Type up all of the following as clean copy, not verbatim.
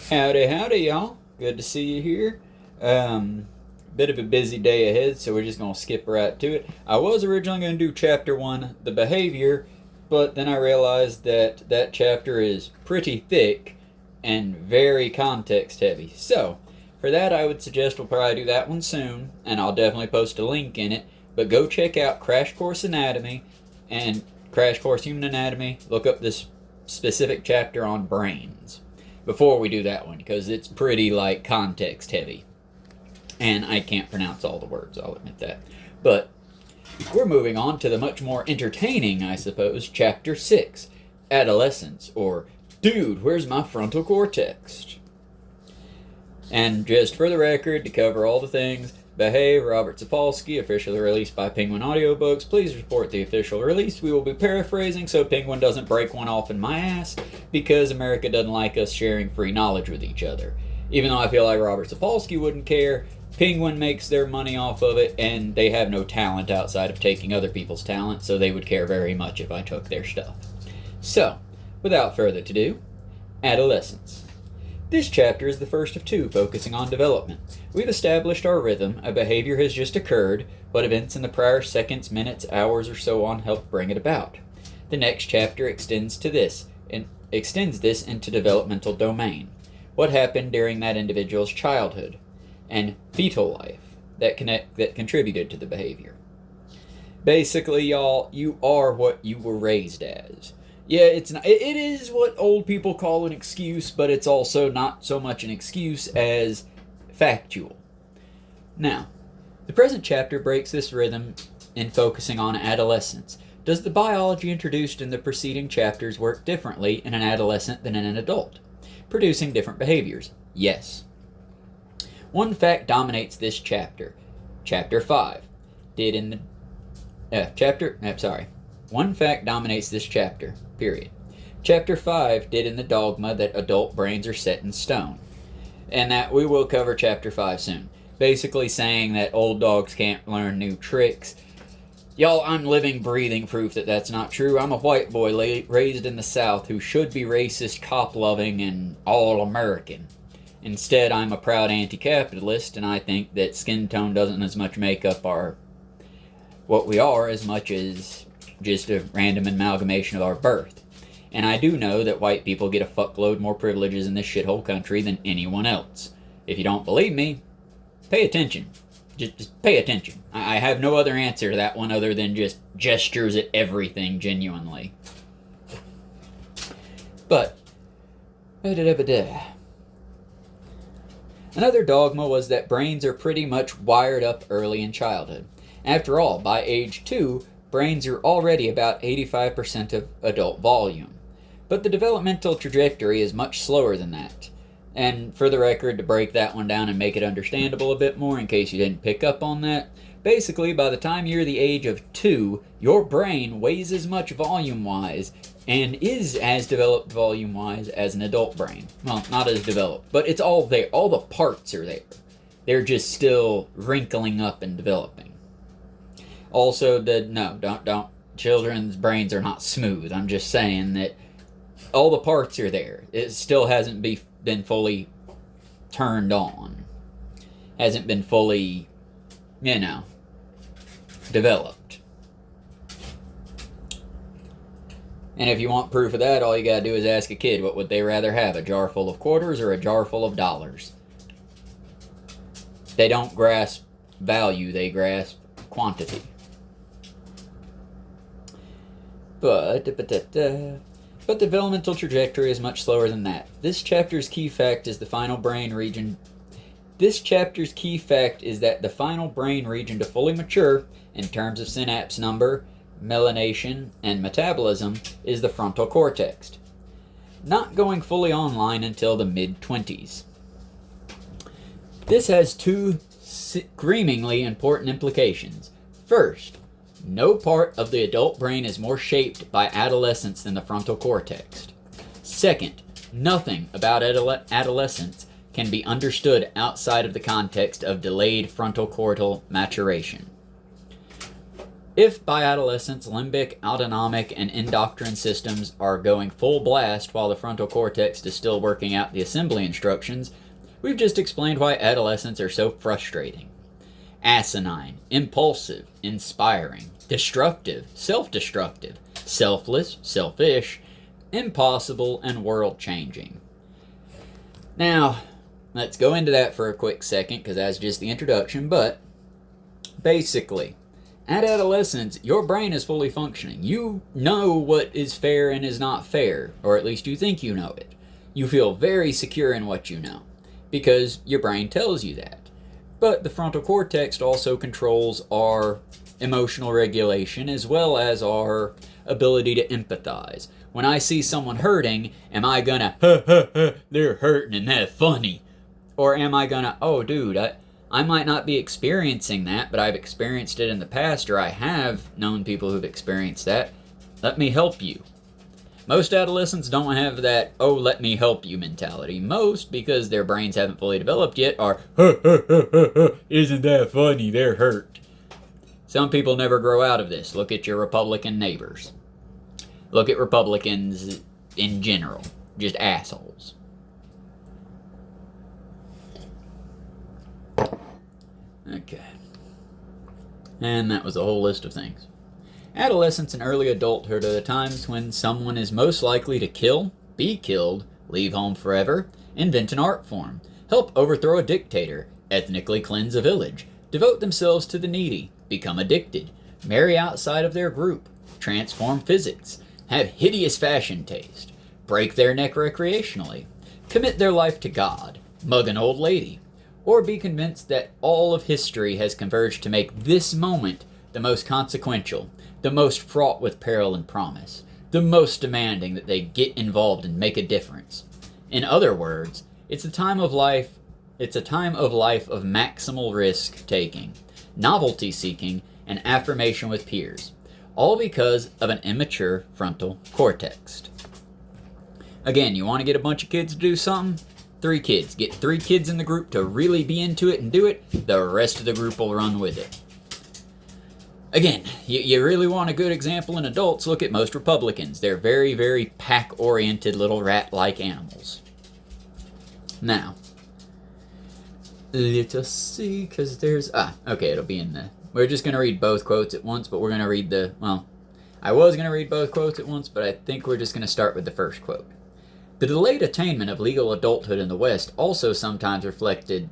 Howdy, howdy, y'all. Good to see you here. Bit of a busy day ahead, so we're just going to skip right to it. I was originally going to do Chapter 1, The Behavior, but then I realized that that chapter is pretty thick and very context heavy. So, for that, I would suggest we'll probably do that one soon, and I'll definitely post a link in it. But go check out Crash Course Anatomy and Crash Course Human Anatomy. Look up this specific chapter on brains before we do that one, because it's pretty, context heavy. And I can't pronounce all the words, I'll admit that. But we're moving on to the much more entertaining, I suppose, Chapter 6, Adolescence, or Dude, Where's My Frontal Cortex? And just for the record, to cover all the things, Behave, Robert Sapolsky, officially released by Penguin Audiobooks. Please report the official release. We will be paraphrasing so Penguin doesn't break one off in my ass, because America doesn't like us sharing free knowledge with each other. Even though I feel like Robert Sapolsky wouldn't care, Penguin makes their money off of it, and they have no talent outside of taking other people's talent, so they would care very much if I took their stuff. So, without further ado, Adolescence. This chapter is the first of two focusing on development. We've established our rhythm, a behavior has just occurred, but events in the prior seconds, minutes, hours, or so on help bring it about. The next chapter extends this into developmental domain. What happened during that individual's childhood and fetal life that contributed to the behavior. Basically, y'all, you are what you were raised as. Yeah, it is what old people call an excuse, but it's also not so much an excuse as factual. Now, the present chapter breaks this rhythm in focusing on adolescence. Does the biology introduced in the preceding chapters work differently in an adolescent than in an adult, producing different behaviors? Yes. One fact dominates this chapter. Chapter 5 did in the One fact dominates this chapter, period. Chapter 5 did in the dogma that adult brains are set in stone. And that we will cover Chapter 5 soon. Basically saying that old dogs can't learn new tricks. Y'all, I'm living, breathing proof that that's not true. I'm a white boy raised in the South who should be racist, cop-loving, and all-American. Instead, I'm a proud anti-capitalist, and I think that skin tone doesn't as much make up what we are as much as just a random amalgamation of our birth. And I do know that white people get a fuckload more privileges in this shithole country than anyone else. If you don't believe me, pay attention. Just pay attention. I have no other answer to that one other than just gestures at everything genuinely. But, another dogma was that brains are pretty much wired up early in childhood. After all, by age 2, brains are already about 85% of adult volume. But the developmental trajectory is much slower than that. And for the record, to break that one down and make it understandable a bit more in case you didn't pick up on that, basically by the time you're the age of 2, your brain weighs as much volume-wise and is as developed volume-wise as an adult brain. Well, not as developed, but it's all there. All the parts are there. They're just still wrinkling up and developing. Also, don't. Children's brains are not smooth. I'm just saying that all the parts are there. It still hasn't been fully turned on. Hasn't been fully, developed. And if you want proof of that, all you gotta do is ask a kid what would they rather have, a jar full of quarters or a jar full of dollars. They don't grasp value, they grasp quantity. But developmental trajectory is much slower than that. This chapter's key fact is that the final brain region to fully mature, in terms of synapse number, myelination, and metabolism, is the frontal cortex, not going fully online until the mid-20s. This has two screamingly important implications. First, no part of the adult brain is more shaped by adolescence than the frontal cortex. Second, nothing about adolescence can be understood outside of the context of delayed frontal cortical maturation. If by adolescence limbic, autonomic, and endocrine systems are going full blast while the frontal cortex is still working out the assembly instructions, we've just explained why adolescents are so frustrating. Asinine, impulsive, inspiring, destructive, self-destructive, selfless, selfish, impossible, and world-changing. Now, let's go into that for a quick second, because that's just the introduction, but basically, at adolescence, your brain is fully functioning. You know what is fair and is not fair, or at least you think you know it. You feel very secure in what you know, because your brain tells you that. But the frontal cortex also controls our emotional regulation as well as our ability to empathize. When I see someone hurting, am I gonna, ha ha ha, they're hurting and that's funny? Or am I gonna, oh dude, I might not be experiencing that, but I've experienced it in the past, or I have known people who've experienced that. Let me help you. Most adolescents don't have that, oh, let me help you mentality. Most, because their brains haven't fully developed yet, are, ha ha ha ha ha, isn't that funny, they're hurt. Some people never grow out of this. Look at your Republican neighbors. Look at Republicans in general. Just assholes. Okay. And that was a whole list of things. Adolescence and early adulthood are the times when someone is most likely to kill, be killed, leave home forever, invent an art form, help overthrow a dictator, ethnically cleanse a village, devote themselves to the needy, become addicted, marry outside of their group, transform physics, have hideous fashion taste, break their neck recreationally, commit their life to God, mug an old lady, or be convinced that all of history has converged to make this moment the most consequential, the most fraught with peril and promise, the most demanding that they get involved and make a difference. In other words, it's a time of life of maximal risk-taking, novelty-seeking, and affirmation with peers, all because of an immature frontal cortex. Again, you want to get a bunch of kids to do something? 3 kids. Get 3 kids in the group to really be into it and do it. The rest of the group will run with it. Again, you really want a good example in adults, look at most Republicans. They're very, very pack-oriented little rat-like animals. Now, let us see, because there's... okay, it'll be in the... We're just going to read both quotes at once, but we're going to read the... Well, I was going to read both quotes at once, but I think we're just going to start with the first quote. The delayed attainment of legal adulthood in the West also sometimes reflected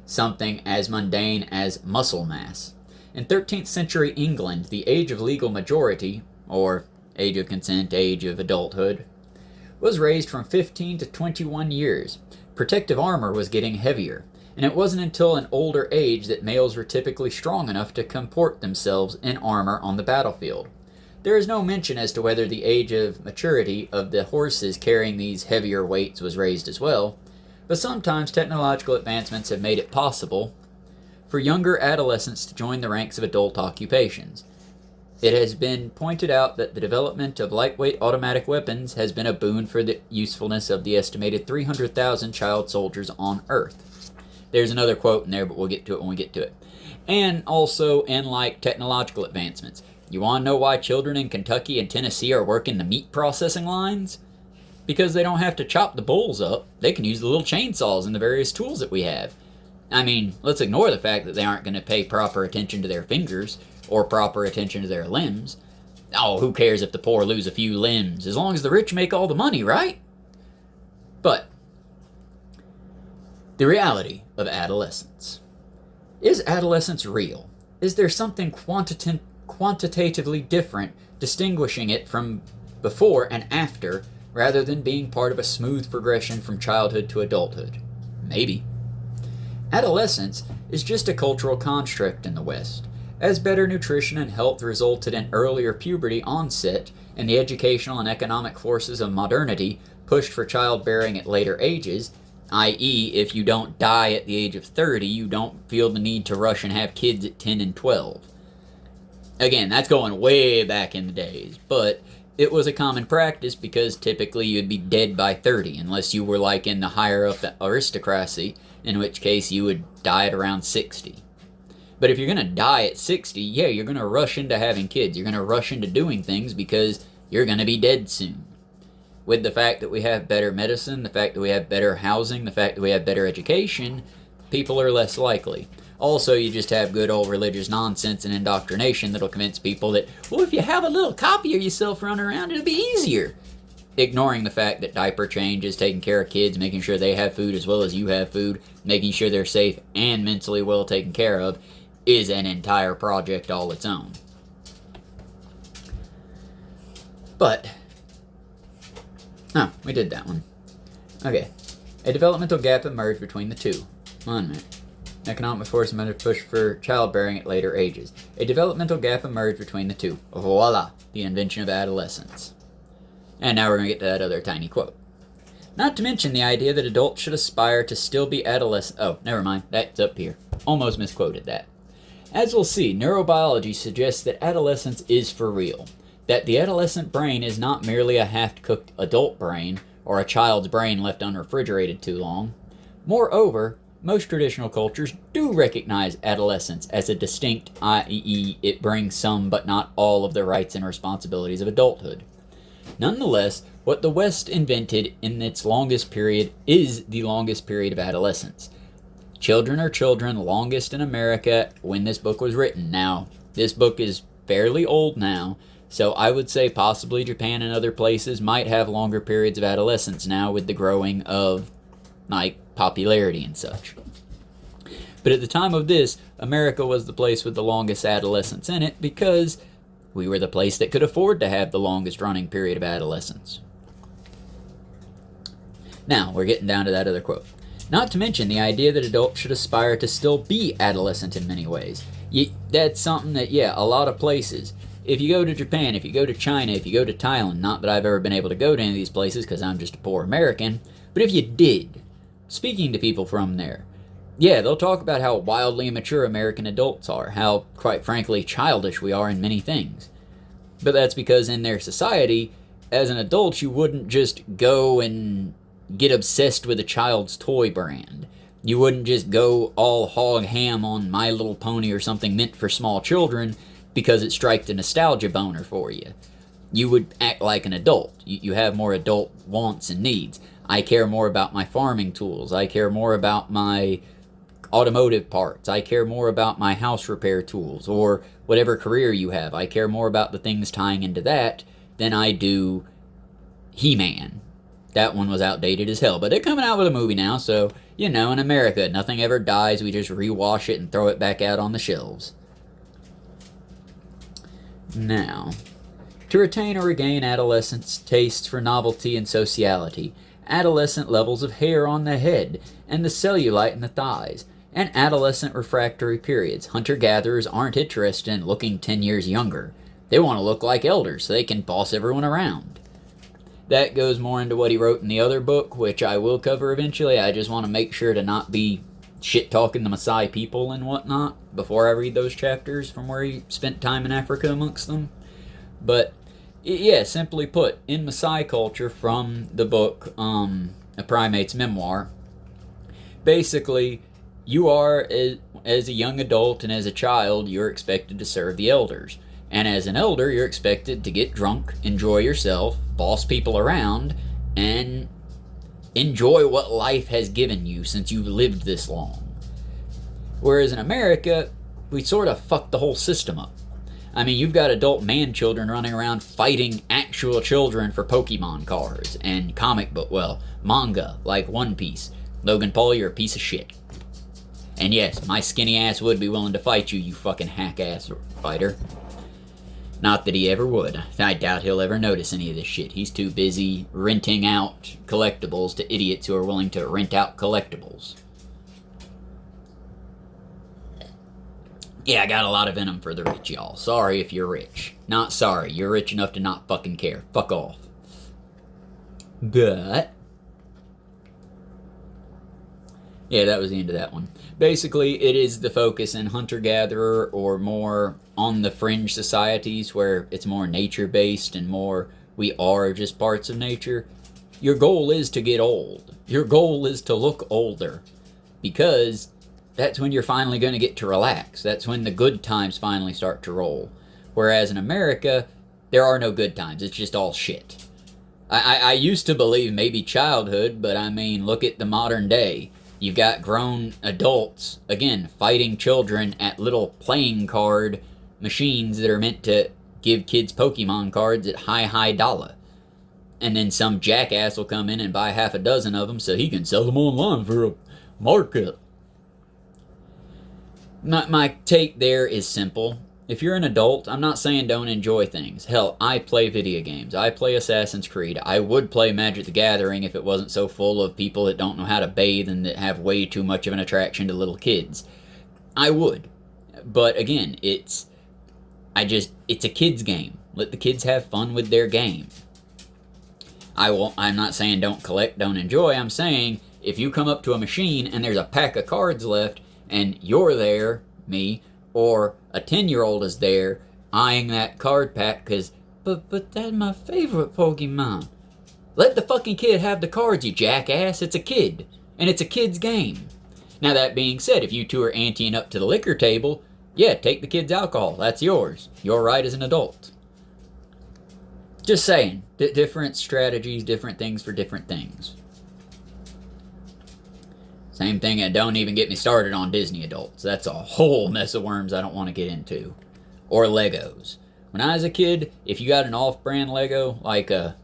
something as mundane as muscle mass. In 13th century England, the age of legal majority, or age of consent, age of adulthood, was raised from 15 to 21 years. Protective armor was getting heavier, and it wasn't until an older age that males were typically strong enough to comport themselves in armor on the battlefield. There is no mention as to whether the age of maturity of the horses carrying these heavier weights was raised as well, but sometimes technological advancements have made it possible for younger adolescents to join the ranks of adult occupations. It has been pointed out that the development of lightweight automatic weapons has been a boon for the usefulness of the estimated 300,000 child soldiers on Earth. There's another quote in there, but we'll get to it when we get to it. And also in technological advancements. You want to know why children in Kentucky and Tennessee are working the meat processing lines? Because they don't have to chop the bulls up. They can use the little chainsaws and the various tools that we have. I mean, let's ignore the fact that they aren't going to pay proper attention to their fingers or proper attention to their limbs. Oh, who cares if the poor lose a few limbs, as long as the rich make all the money, right? But the reality of adolescence. Is adolescence real? Is there something quantitatively different distinguishing it from before and after, rather than being part of a smooth progression from childhood to adulthood? Maybe. Adolescence is just a cultural construct in the West. As better nutrition and health resulted in earlier puberty onset, and the educational and economic forces of modernity pushed for childbearing at later ages, i.e., if you don't die at the age of 30, you don't feel the need to rush and have kids at 10 and 12. Again, that's going way back in the days, but it was a common practice because typically you'd be dead by 30, unless you were like in the higher up aristocracy, in which case you would die at around 60. But if you're going to die at 60, yeah, you're going to rush into having kids. You're going to rush into doing things because you're going to be dead soon. With the fact that we have better medicine, the fact that we have better housing, the fact that we have better education, people are less likely. Also, you just have good old religious nonsense and indoctrination that'll convince people that, well, if you have a little copy of yourself running around, it'll be easier. Ignoring the fact that diaper changes, taking care of kids, making sure they have food as well as you have food, making sure they're safe and mentally well taken care of, is an entire project all its own. But, we did that one. Okay. A developmental gap emerged between the two. 1 minute. Economic force and push for childbearing at later ages. A developmental gap emerged between the two. Voila! The invention of adolescence. And now we're going to get to that other tiny quote. Not to mention the idea that adults should aspire to still be adolescent. Oh, never mind. That's up here. Almost misquoted that. As we'll see, neurobiology suggests that adolescence is for real. That the adolescent brain is not merely a half-cooked adult brain, or a child's brain left unrefrigerated too long. Moreover, most traditional cultures do recognize adolescence as a distinct, i.e., it brings some but not all of the rights and responsibilities of adulthood. Nonetheless, what the West invented in its longest period is the longest period of adolescence. Children are children, longest in America when this book was written. Now, this book is fairly old now, so I would say possibly Japan and other places might have longer periods of adolescence now with the growing of, popularity and such. But at the time of this, America was the place with the longest adolescence in it because we were the place that could afford to have the longest running period of adolescence. Now, we're getting down to that other quote. Not to mention the idea that adults should aspire to still be adolescent in many ways. That's something that, a lot of places. If you go to Japan, if you go to China, if you go to Thailand, not that I've ever been able to go to any of these places because I'm just a poor American, but if you did, speaking to people from there, they'll talk about how wildly immature American adults are, how, quite frankly, childish we are in many things. But that's because in their society, as an adult, you wouldn't just go and get obsessed with a child's toy brand. You wouldn't just go all hog ham on My Little Pony or something meant for small children because it striked a nostalgia boner for you. You would act like an adult. You have more adult wants and needs. I care more about my farming tools. I care more about my automotive parts. I care more about my house repair tools, or whatever career you have. I care more about the things tying into that than I do He-Man. That one was outdated as hell, but they're coming out with a movie now, so, in America, nothing ever dies. We just rewash it and throw it back out on the shelves. Now, to retain or regain adolescence, tastes for novelty and sociality, adolescent levels of hair on the head, and the cellulite in the thighs, and adolescent refractory periods. Hunter-gatherers aren't interested in looking 10 years younger. They want to look like elders so they can boss everyone around. That goes more into what he wrote in the other book, which I will cover eventually. I just want to make sure to not be shit-talking the Maasai people and whatnot before I read those chapters from where he spent time in Africa amongst them. But simply put, in Maasai culture from the book, A Primate's Memoir, basically, you are, as a young adult and as a child, you're expected to serve the elders. And as an elder, you're expected to get drunk, enjoy yourself, boss people around, and enjoy what life has given you since you've lived this long. Whereas in America, we sort of fucked the whole system up. I mean, you've got adult man-children running around fighting actual children for Pokemon cards and manga, like One Piece. Logan Paul, you're a piece of shit. And yes, my skinny ass would be willing to fight you, you fucking hack-ass fighter. Not that he ever would. I doubt he'll ever notice any of this shit. He's too busy renting out collectibles to idiots who are willing to rent out collectibles. Yeah, I got a lot of venom for the rich, y'all. Sorry if you're rich. Not sorry. You're rich enough to not fucking care. Fuck off. But yeah, that was the end of that one. Basically, it is the focus in hunter-gatherer or more on the fringe societies where it's more nature-based and more we are just parts of nature. Your goal is to get old. Your goal is to look older. Because that's when you're finally going to get to relax. That's when the good times finally start to roll. Whereas in America, there are no good times. It's just all shit. I used to believe maybe childhood, but I mean, look at the modern day. You've got grown adults, again, fighting children at little playing card machines that are meant to give kids Pokemon cards at high dollar. And then some jackass will come in and buy half a dozen of them so he can sell them online for a markup. My take there is simple. If you're an adult, I'm not saying don't enjoy things. Hell, I play video games. I play Assassin's Creed. I would play Magic the Gathering if it wasn't so full of people that don't know how to bathe and that have way too much of an attraction to little kids. I would. But again, it's a kid's game. Let the kids have fun with their game. I'm not saying don't collect, don't enjoy. I'm saying if you come up to a machine and there's a pack of cards left and you're there, me, or a 10-year-old is there eyeing that card pack because, but that's my favorite Pokemon. Let the fucking kid have the cards, you jackass. It's a kid. And it's a kid's game. Now that being said, if you two are anteing up to the liquor table, yeah, take the kid's alcohol. That's yours. Your right as an adult. Just saying. Different strategies, different things for different things. Same thing, and don't even get me started on Disney adults. That's a whole mess of worms I don't want to get into. Or Legos. When I was a kid, if you got an off-brand Lego, like a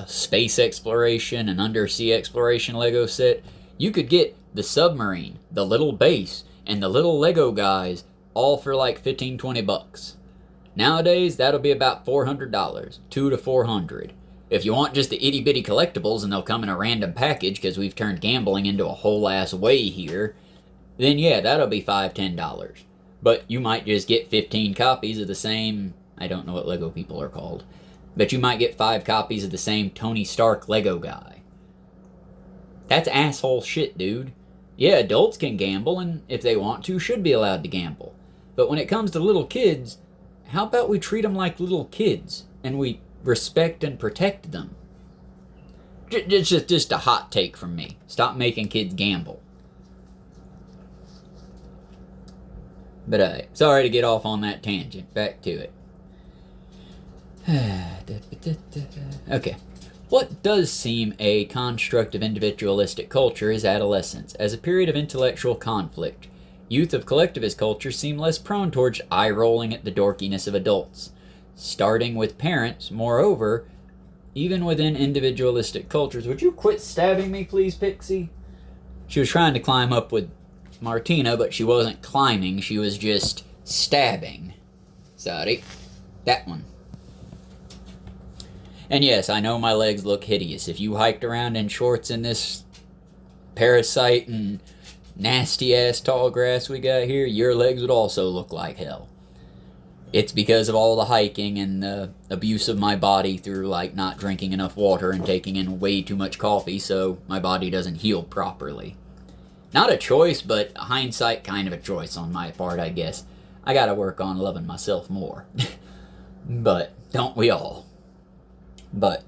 space exploration, an undersea exploration Lego set, you could get the submarine, the little base, and the little Lego guys all for like $15-20. Nowadays, that'll be about $400, $200 to $400. If you want just the itty-bitty collectibles and they'll come in a random package because we've turned gambling into a whole-ass way here, then yeah, that'll be $5-10. But you might just get 15 copies of the same, I don't know what Lego people are called, but you might get 5 copies of the same Tony Stark Lego guy. That's asshole shit, dude. Yeah, adults can gamble, and if they want to, should be allowed to gamble. But when it comes to little kids, how about we treat them like little kids, and we respect and protect them? Just a hot take from me. Stop making kids gamble. But sorry to get off on that tangent. Back to it. Okay. What does seem a construct of individualistic culture is adolescence, as a period of intellectual conflict. Youth of collectivist culture seem less prone towards eye-rolling at the dorkiness of adults. Starting with parents, moreover, even within individualistic cultures... Would you quit stabbing me, please, Pixie? She was trying to climb up with Martina, but she wasn't climbing, she was just stabbing. Sorry. That one. And yes, I know my legs look hideous. If you hiked around in shorts in this parasite and nasty-ass tall grass we got here, your legs would also look like hell. It's because of all the hiking and the abuse of my body through, like, not drinking enough water and taking in way too much coffee, so my body doesn't heal properly. Not a choice, but hindsight kind of a choice on my part, I guess. I gotta work on loving myself more. But, don't we all? But,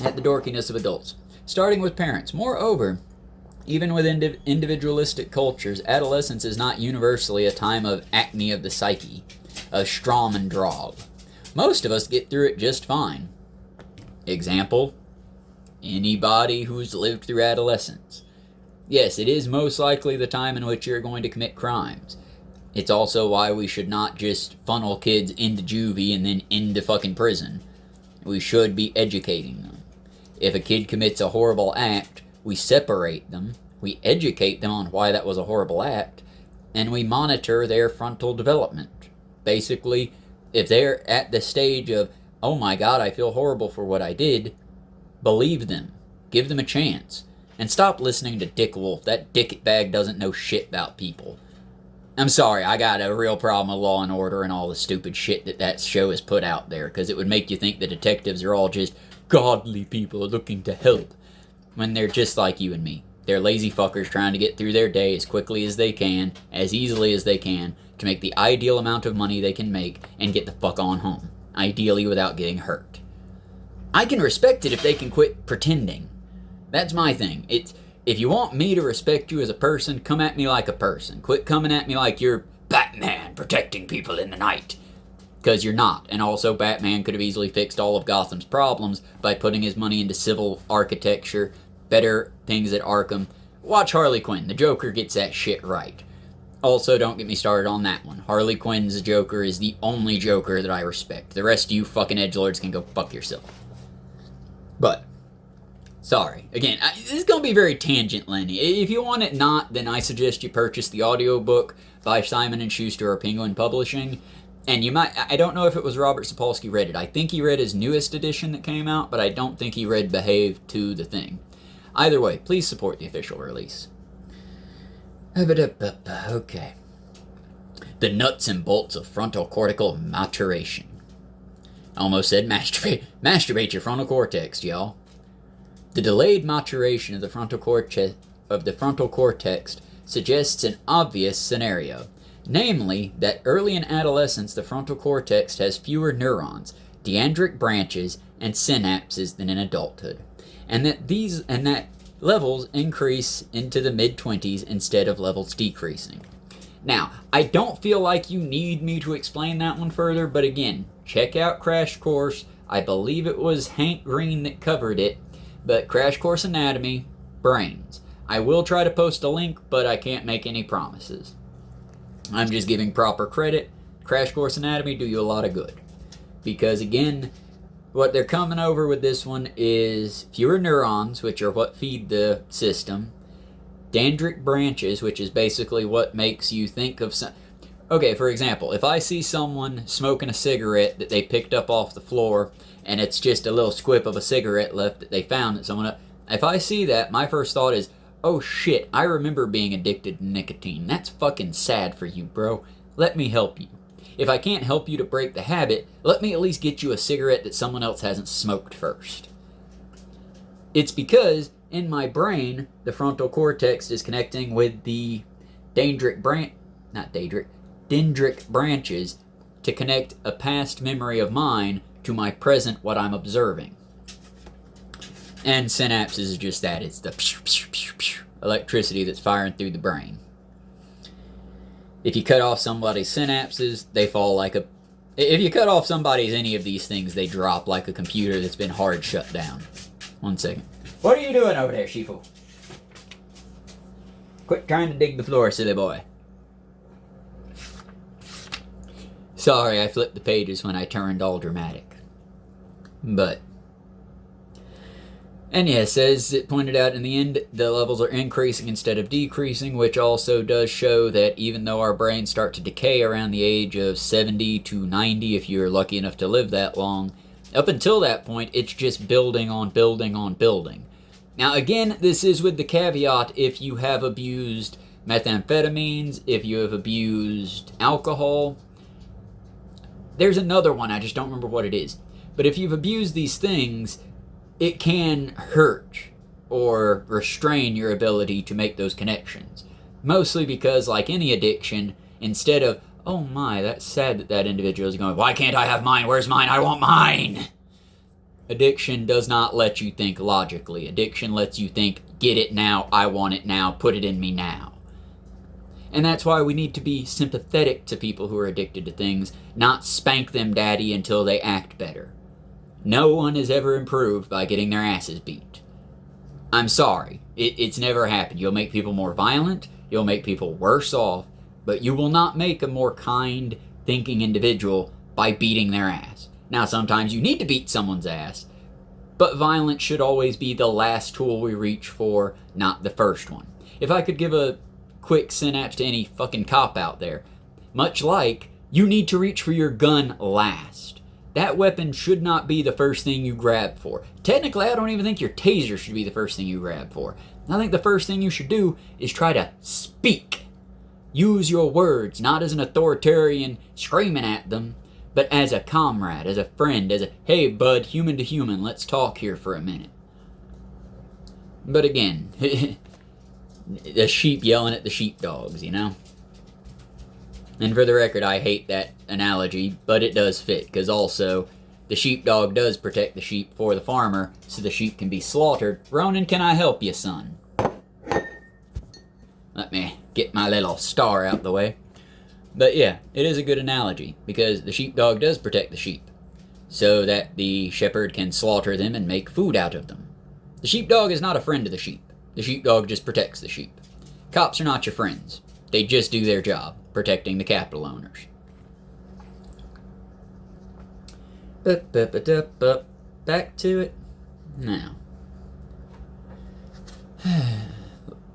at the dorkiness of adults. Starting with parents. Moreover, even within individualistic cultures, adolescence is not universally a time of acne of the psyche, of Strom and Drog. Most of us get through it just fine. Example, anybody who's lived through adolescence. Yes, it is most likely the time in which you're going to commit crimes. It's also why we should not just funnel kids into juvie and then into fucking prison. We should be educating them. If a kid commits a horrible act, we separate them, we educate them on why that was a horrible act, and we monitor their frontal development. Basically, if they're at the stage of, oh my god, I feel horrible for what I did, believe them. Give them a chance. And stop listening to Dick Wolf. That dickbag doesn't know shit about people. I'm sorry, I got a real problem with Law and Order and all the stupid shit that show has put out there, because it would make you think the detectives are all just godly people looking to help, when they're just like you and me. They're lazy fuckers trying to get through their day as quickly as they can, as easily as they can, to make the ideal amount of money they can make and get the fuck on home, ideally without getting hurt. I can respect it if they can quit pretending. That's my thing. If you want me to respect you as a person, come at me like a person. Quit coming at me like you're Batman protecting people in the night. Because you're not. And also, Batman could have easily fixed all of Gotham's problems by putting his money into civil architecture, better things at Arkham. Watch Harley Quinn. The Joker gets that shit right. Also, don't get me started on that one. Harley Quinn's Joker is the only Joker that I respect. The rest of you fucking edgelords can go fuck yourself. But, sorry. Again, this is going to be very tangent-lenny. If you want it not, then I suggest you purchase the audiobook by Simon & Schuster or Penguin Publishing. And you might, I don't know if it was Robert Sapolsky read it. I think he read his newest edition that came out, but I don't think he read Behave to the thing. Either way, please support the official release. Okay. The nuts and bolts of frontal cortical maturation. I almost said masturbate your frontal cortex, y'all. The delayed maturation of the frontal cortex suggests an obvious scenario. Namely, that early in adolescence the frontal cortex has fewer neurons, dendritic branches, and synapses than in adulthood, and that levels increase into the mid-20s instead of levels decreasing. Now, I don't feel like you need me to explain that one further, but again, check out Crash Course. I believe it was Hank Green that covered it, but Crash Course Anatomy, brains. I will try to post a link, but I can't make any promises. I'm just giving proper credit. Crash Course Anatomy do you a lot of good. Because again, what they're coming over with this one is fewer neurons, which are what feed the system. Dendritic branches, which is basically what makes you think of some... Okay, for example, if I see someone smoking a cigarette that they picked up off the floor, and it's just a little squip of a cigarette left that they found that someone... If I see that, my first thought is, oh shit, I remember being addicted to nicotine. That's fucking sad for you, bro. Let me help you. If I can't help you to break the habit, let me at least get you a cigarette that someone else hasn't smoked first. It's because, in my brain, the frontal cortex is connecting with the dendritic branches to connect a past memory of mine to my present, what I'm observing. And synapses is just that. It's the electricity that's firing through the brain. If you cut off somebody's synapses, they fall like a... If you cut off somebody's any of these things, they drop like a computer that's been hard shut down. 1 second. What are you doing over there, Shifu? Quit trying to dig the floor, silly boy. Sorry, I flipped the pages when I turned all dramatic. But... And yes, as it pointed out in the end, the levels are increasing instead of decreasing, which also does show that even though our brains start to decay around the age of 70 to 90, if you're lucky enough to live that long, up until that point, it's just building on building on building. Now again, this is with the caveat if you have abused methamphetamines, if you have abused alcohol. There's another one, I just don't remember what it is. But if you've abused these things, it can hurt or restrain your ability to make those connections. Mostly because, like any addiction, instead of, oh my, that's sad that that individual is going, why can't I have mine? Where's mine? I want mine! Addiction does not let you think logically. Addiction lets you think, get it now, I want it now, put it in me now. And that's why we need to be sympathetic to people who are addicted to things, not spank them daddy until they act better. No one has ever improved by getting their asses beat. I'm sorry. It's never happened. You'll make people more violent, you'll make people worse off, but you will not make a more kind, thinking individual by beating their ass. Now, sometimes you need to beat someone's ass, but violence should always be the last tool we reach for, not the first one. If I could give a quick synapse to any fucking cop out there, much like, you need to reach for your gun last. That weapon should not be the first thing you grab for. Technically, I don't even think your taser should be the first thing you grab for. I think the first thing you should do is try to speak. Use your words, not as an authoritarian screaming at them, but as a comrade, as a friend, as a, hey bud, human to human, let's talk here for a minute. But again, the sheep yelling at the sheepdogs, you know? And for the record, I hate that analogy, but it does fit, because also, the sheepdog does protect the sheep for the farmer, so the sheep can be slaughtered. Ronan, can I help you, son? Let me get my little star out the way. But yeah, it is a good analogy, because the sheepdog does protect the sheep, so that the shepherd can slaughter them and make food out of them. The sheepdog is not a friend of the sheep. The sheepdog just protects the sheep. Cops are not your friends. They just do their job, protecting the capital owners. Back to it. Now.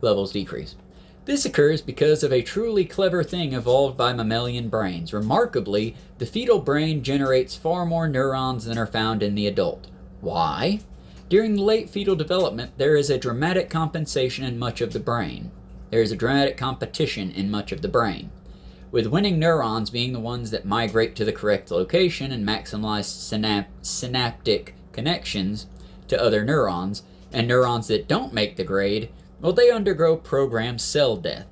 Levels decrease. This occurs because of a truly clever thing evolved by mammalian brains. Remarkably, the fetal brain generates far more neurons than are found in the adult. Why? During the late fetal development, there is a dramatic compensation in much of the brain. There is a dramatic competition in much of the brain, with winning neurons being the ones that migrate to the correct location and maximize synaptic connections to other neurons, and neurons that don't make the grade, well, they undergo programmed cell death.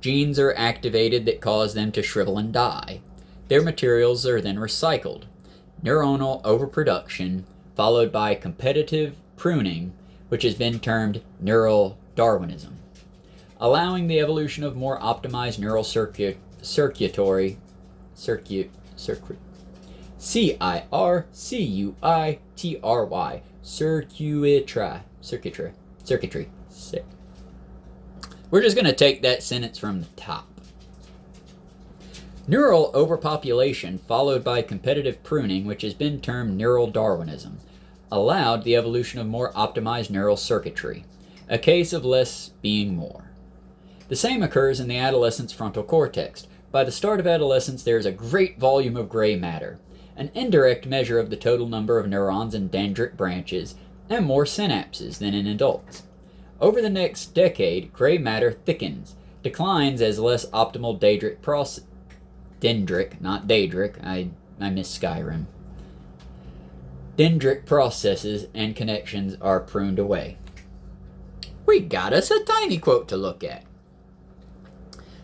Genes are activated that cause them to shrivel and die. Their materials are then recycled. Neuronal overproduction, followed by competitive pruning, which has been termed neural Darwinism, allowing the evolution of more optimized neural circuitry, circuitry. We're just going to take that sentence from the top. Neural overpopulation, followed by competitive pruning, which has been termed neural Darwinism, allowed the evolution of more optimized neural circuitry, a case of less being more. The same occurs in the adolescent's frontal cortex. By the start of adolescence, there is a great volume of gray matter, an indirect measure of the total number of neurons and dendritic branches, and more synapses than in adults. Over the next decade, gray matter thickens, declines as less optimal I miss Skyrim. Dendritic processes and connections are pruned away. We got us a tiny quote to look at.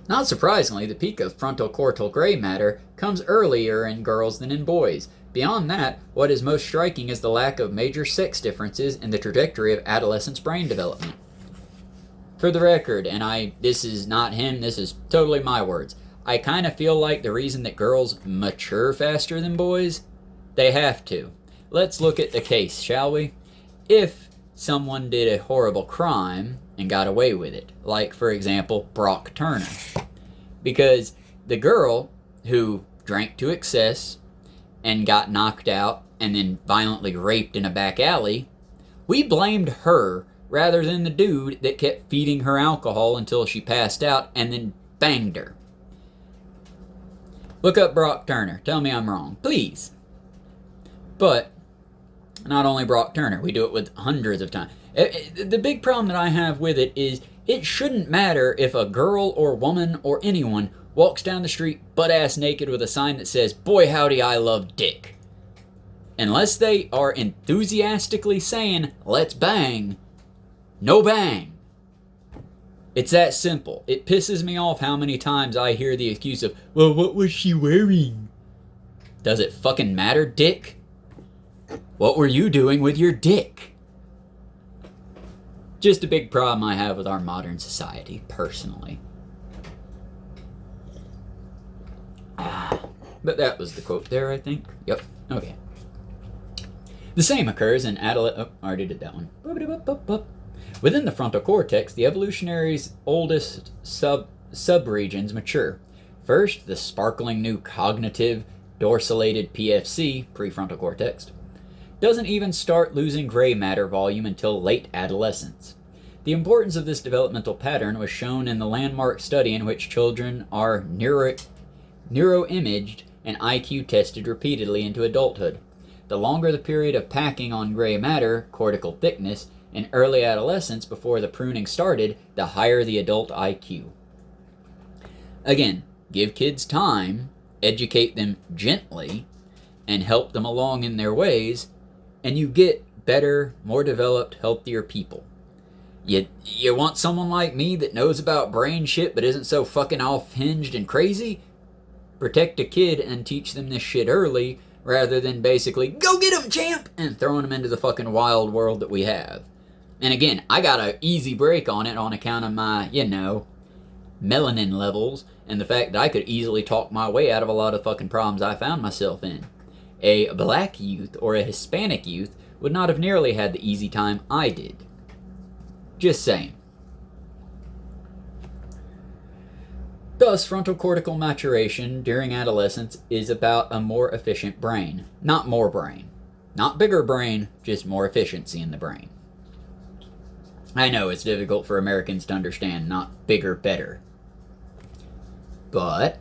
Not surprisingly, the peak of frontal cortical gray matter comes earlier in girls than in boys. Beyond that, what is most striking is the lack of major sex differences in the trajectory of adolescence brain development. For the record, and this is not him, this is totally my words, I kind of feel like the reason that girls mature faster than boys, they have to. Let's look at the case, shall we? If someone did a horrible crime and got away with it, like, for example, Brock Turner. Because the girl who drank to excess and got knocked out and then violently raped in a back alley, we blamed her rather than the dude that kept feeding her alcohol until she passed out and then banged her. Look up Brock Turner. Tell me I'm wrong, please. But not only Brock Turner, we do it with hundreds of times. The big problem that I have with it is it shouldn't matter if a girl or woman or anyone walks down the street butt-ass naked with a sign that says, "Boy howdy, I love dick." Unless they are enthusiastically saying, "Let's bang," no bang. It's that simple. It pisses me off how many times I hear the excuse of, "Well, what was she wearing?" Does it fucking matter, dick? What were you doing with your dick? Just a big problem I have with our modern society, personally. But that was the quote there, I think. Yep. Okay. The same occurs in adolescence. Oh, I already did that one. Within the frontal cortex, the evolutionary's oldest subregions mature. First, the sparkling new cognitive dorsalated PFC, prefrontal cortex, doesn't even start losing gray matter volume until late adolescence. The importance of this developmental pattern was shown in the landmark study in which children are neuroimaged and IQ tested repeatedly into adulthood. The longer the period of packing on gray matter, cortical thickness, in early adolescence before the pruning started, the higher the adult IQ. Again, give kids time, educate them gently, and help them along in their ways, and you get better, more developed, healthier people. You want someone like me that knows about brain shit but isn't so fucking off-hinged and crazy? Protect a kid and teach them this shit early, rather than basically, "Go get him, champ!" and throwing them into the fucking wild world that we have. And again, I got an easy break on it on account of my, melanin levels, and the fact that I could easily talk my way out of a lot of fucking problems I found myself in. A black youth or a Hispanic youth would not have nearly had the easy time I did. Just saying. Thus, frontal cortical maturation during adolescence is about a more efficient brain, not more brain. Not bigger brain, just more efficiency in the brain. I know it's difficult for Americans to understand, not bigger, better. But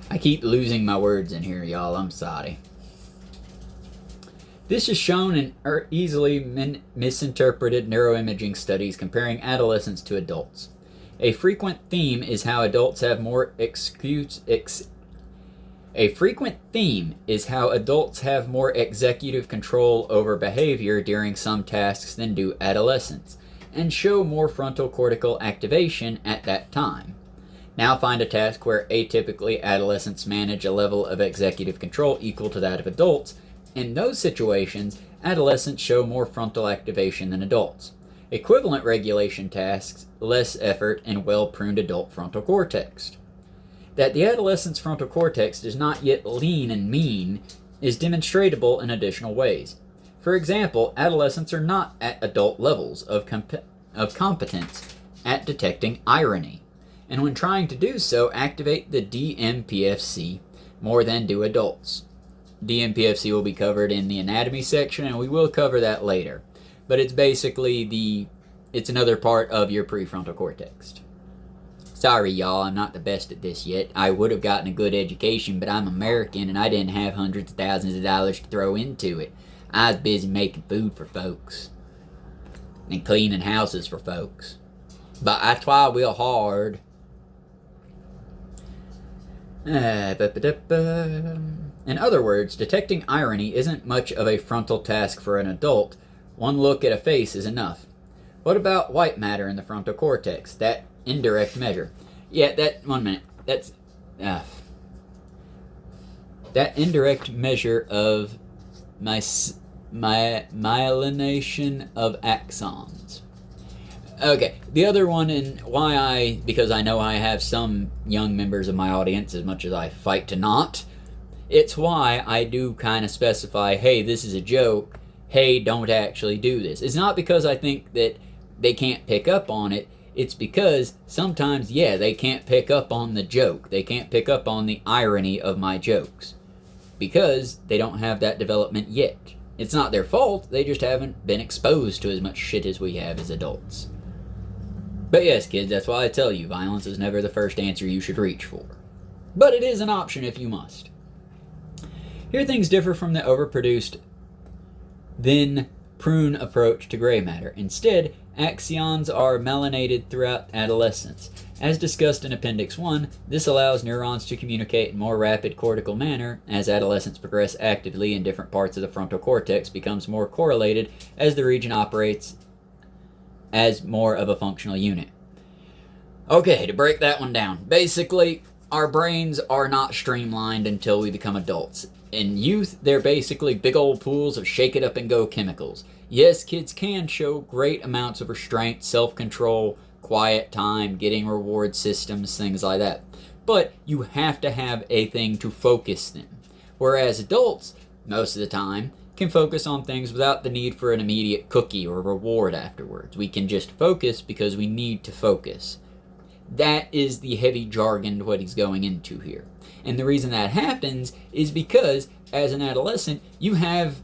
I keep losing my words in here, y'all. I'm sorry. This is shown in easily misinterpreted neuroimaging studies comparing adolescents to adults. A frequent theme is how adults have more executive control over behavior during some tasks than do adolescents, and show more frontal cortical activation at that time. Now find a task where atypically adolescents manage a level of executive control equal to that of adults. In those situations, adolescents show more frontal activation than adults. Equivalent regulation tasks, less effort, and well-pruned adult frontal cortex. That the adolescent's frontal cortex is not yet lean and mean is demonstrable in additional ways. For example, adolescents are not at adult levels of competence at detecting irony, and when trying to do so, activate the DMPFC more than do adults. DMPFC will be covered in the anatomy section, and we will cover that later. But it's basically it's another part of your prefrontal cortex. Sorry, y'all, I'm not the best at this yet. I would have gotten a good education, but I'm American, and I didn't have hundreds of thousands of dollars to throw into it. I was busy making food for folks and cleaning houses for folks. But I try real hard. In other words, detecting irony isn't much of a frontal task for an adult. One look at a face is enough. What about white matter in the frontal cortex? That indirect measure. One minute. That's that indirect measure of myelination of axons. Okay, the other one, and because I know I have some young members of my audience, as much as I fight to not, it's why I do kind of specify, hey, this is a joke, hey, don't actually do this. It's not because I think that they can't pick up on it, it's because sometimes, they can't pick up on the joke. They can't pick up on the irony of my jokes. Because they don't have that development yet. It's not their fault, they just haven't been exposed to as much shit as we have as adults. But yes, kids, that's why I tell you, violence is never the first answer you should reach for. But it is an option if you must. Here things differ from the overproduced, then prune approach to gray matter. Instead, axons are melanated throughout adolescence. As discussed in Appendix 1, this allows neurons to communicate in more rapid cortical manner. As adolescents progress actively in different parts of the frontal cortex becomes more correlated as the region operates as more of a functional unit. Okay, to break that one down. Basically, our brains are not streamlined until we become adults. In youth, they're basically big old pools of shake-it-up-and-go chemicals. Yes, kids can show great amounts of restraint, self-control, quiet time, getting reward systems, things like that. But you have to have a thing to focus them. Whereas adults, most of the time, can focus on things without the need for an immediate cookie or reward afterwards. We can just focus because we need to focus. That is the heavy jargon to what he's going into here. And the reason that happens is because, as an adolescent, you have,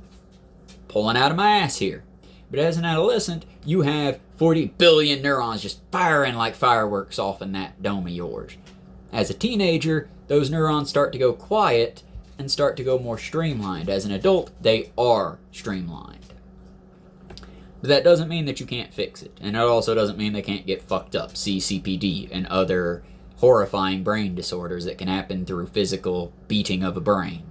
pulling out of my ass here, but as an adolescent, you have 40 billion neurons just firing like fireworks off in that dome of yours. As a teenager, those neurons start to go quiet and start to go more streamlined. As an adult, they are streamlined. But that doesn't mean that you can't fix it. And it also doesn't mean they can't get fucked up. See CPD and other horrifying brain disorders that can happen through physical beating of a brain.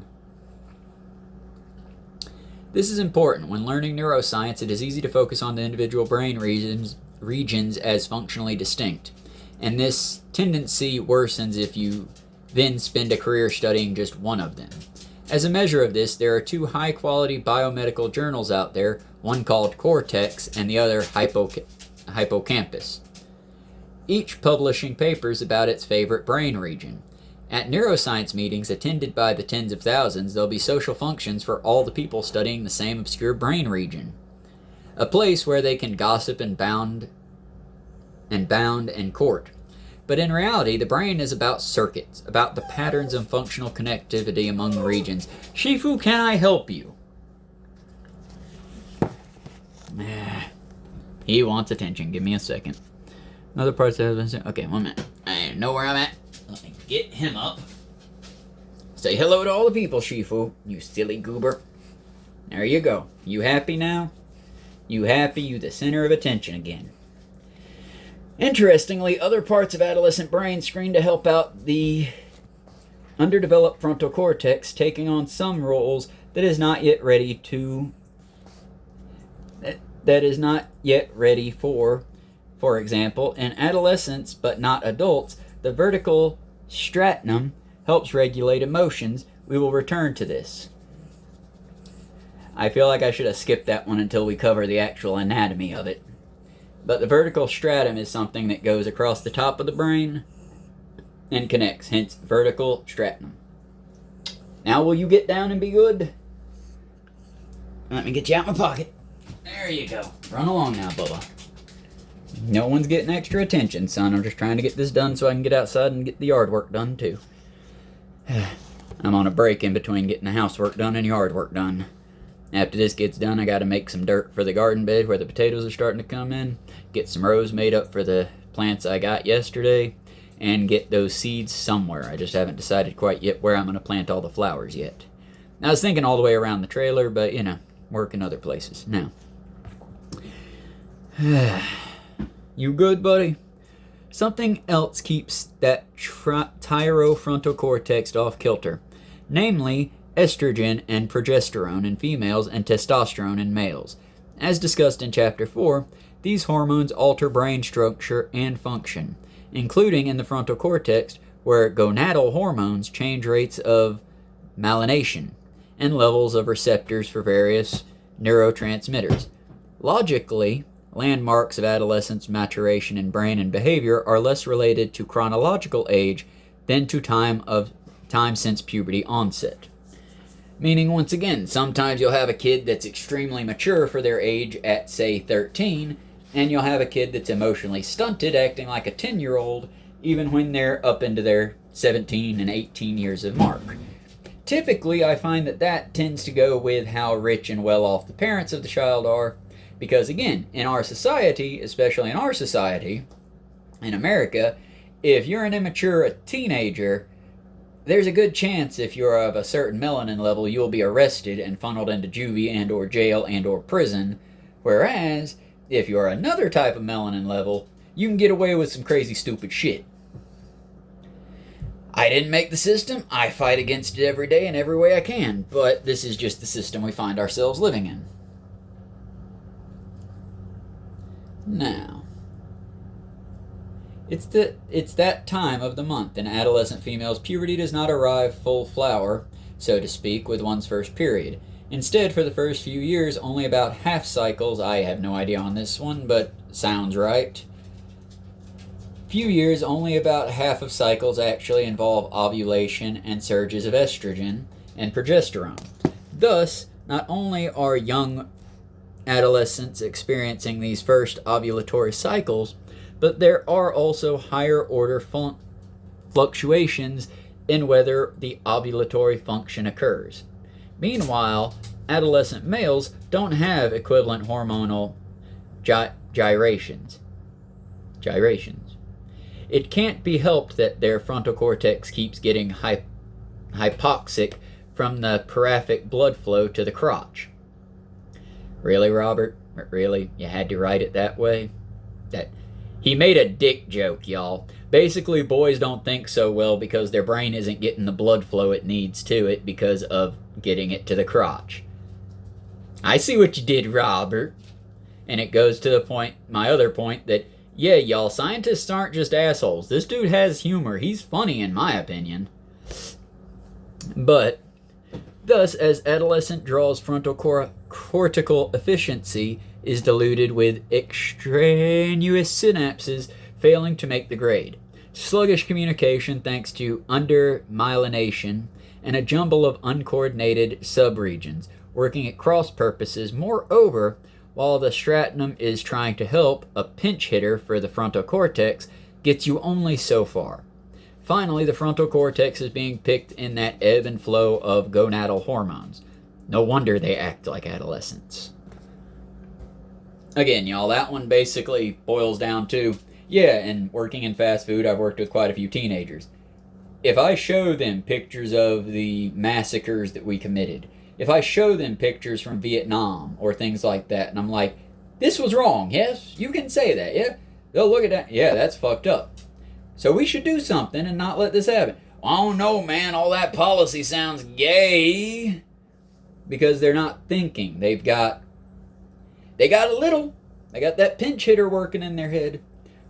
This is important. When learning neuroscience, it is easy to focus on the individual brain regions as functionally distinct. And this tendency worsens if you then spend a career studying just one of them. As a measure of this, there are two high-quality biomedical journals out there, one called Cortex and the other Hippocampus. each publishing papers about its favorite brain region. At neuroscience meetings attended by the tens of thousands, there'll be social functions for all the people studying the same obscure brain region. A place where they can gossip and bound and court. But in reality, the brain is about circuits, about the patterns and functional connectivity among regions. Shifu, can I help you? He wants attention. Give me a second. Other parts that have been... Okay, 1 minute. I know where I'm at. Let me get him up. Say hello to all the people, Shifu. You silly goober. There you go. You happy now? You happy? You the center of attention again. Interestingly, other parts of adolescent brain screen to help out the underdeveloped frontal cortex, taking on some roles that is not yet ready for. For example, in adolescents but not adults, the vertical stratum helps regulate emotions. We will return to this. I feel like I should have skipped that one until we cover the actual anatomy of it. But the vertical stratum is something that goes across the top of the brain and connects, hence vertical stratum. Now will you get down and be good? Let me get you out of my pocket. There you go. Run along now, Bubba. No one's getting extra attention, son. I'm just trying to get this done so I can get outside and get the yard work done, too. I'm on a break in between getting the housework done and yard work done. After this gets done, I gotta make some dirt for the garden bed where the potatoes are starting to come in, get some rows made up for the plants I got yesterday, and get those seeds somewhere. I just haven't decided quite yet where I'm going to plant all the flowers yet. I was thinking all the way around the trailer, but, work in other places. Now, you good, buddy? Something else keeps that tyrofrontal cortex off kilter, namely estrogen and progesterone in females and testosterone in males. As discussed in Chapter 4, these hormones alter brain structure and function, including in the frontal cortex, where gonadal hormones change rates of myelination and levels of receptors for various neurotransmitters. Logically, landmarks of adolescence maturation in brain and behavior are less related to chronological age than to time since puberty onset. Meaning, once again, sometimes you'll have a kid that's extremely mature for their age at, say, 13, and you'll have a kid that's emotionally stunted, acting like a 10-year-old, even when they're up into their 17 and 18 years of mark. Typically, I find that tends to go with how rich and well-off the parents of the child are, because, again, in our society, especially in our society, in America, if you're an immature teenager, there's a good chance if you're of a certain melanin level, you'll be arrested and funneled into juvie and or jail and or prison. Whereas, if you're another type of melanin level, you can get away with some crazy stupid shit. I didn't make the system. I fight against it every day in every way I can. But this is just the system we find ourselves living in. Now, it's that time of the month in adolescent females. Puberty does not arrive full flower, so to speak, with one's first period. Instead, for the first few years, only about half cycles, I have no idea on this one, but sounds right. Few years, only about half of cycles actually involve ovulation and surges of estrogen and progesterone. Thus, not only are young adolescents experiencing these first ovulatory cycles, but there are also higher order fluctuations in whether the ovulatory function occurs. Meanwhile, adolescent males don't have equivalent hormonal gyrations. It can't be helped that their frontal cortex keeps getting hypoxic from the paraphic blood flow to the crotch. Really, Robert? Really? You had to write it that way? He made a dick joke, y'all. Basically, boys don't think so well because their brain isn't getting the blood flow it needs to it because of getting it to the crotch. I see what you did, Robert. And it goes to the point, my other point, that, yeah, y'all, scientists aren't just assholes. This dude has humor. He's funny, in my opinion. But, thus, as adolescent draws, frontal cortical efficiency is diluted with extraneous synapses failing to make the grade. Sluggish communication thanks to undermyelination and a jumble of uncoordinated subregions working at cross purposes. Moreover, while the stratum is trying to help, a pinch hitter for the frontal cortex gets you only so far. Finally, the frontal cortex is being picked in that ebb and flow of gonadal hormones. No wonder they act like adolescents. Again, y'all, that one basically boils down to, yeah, and working in fast food, I've worked with quite a few teenagers. If I show them pictures of the massacres that we committed, if I show them pictures from Vietnam or things like that, and I'm like, this was wrong, yes? You can say that, yeah? They'll look at that, yeah, that's fucked up. So we should do something and not let this happen. Oh no, man, all that policy sounds gay. Because they're not thinking. They got that pinch hitter working in their head,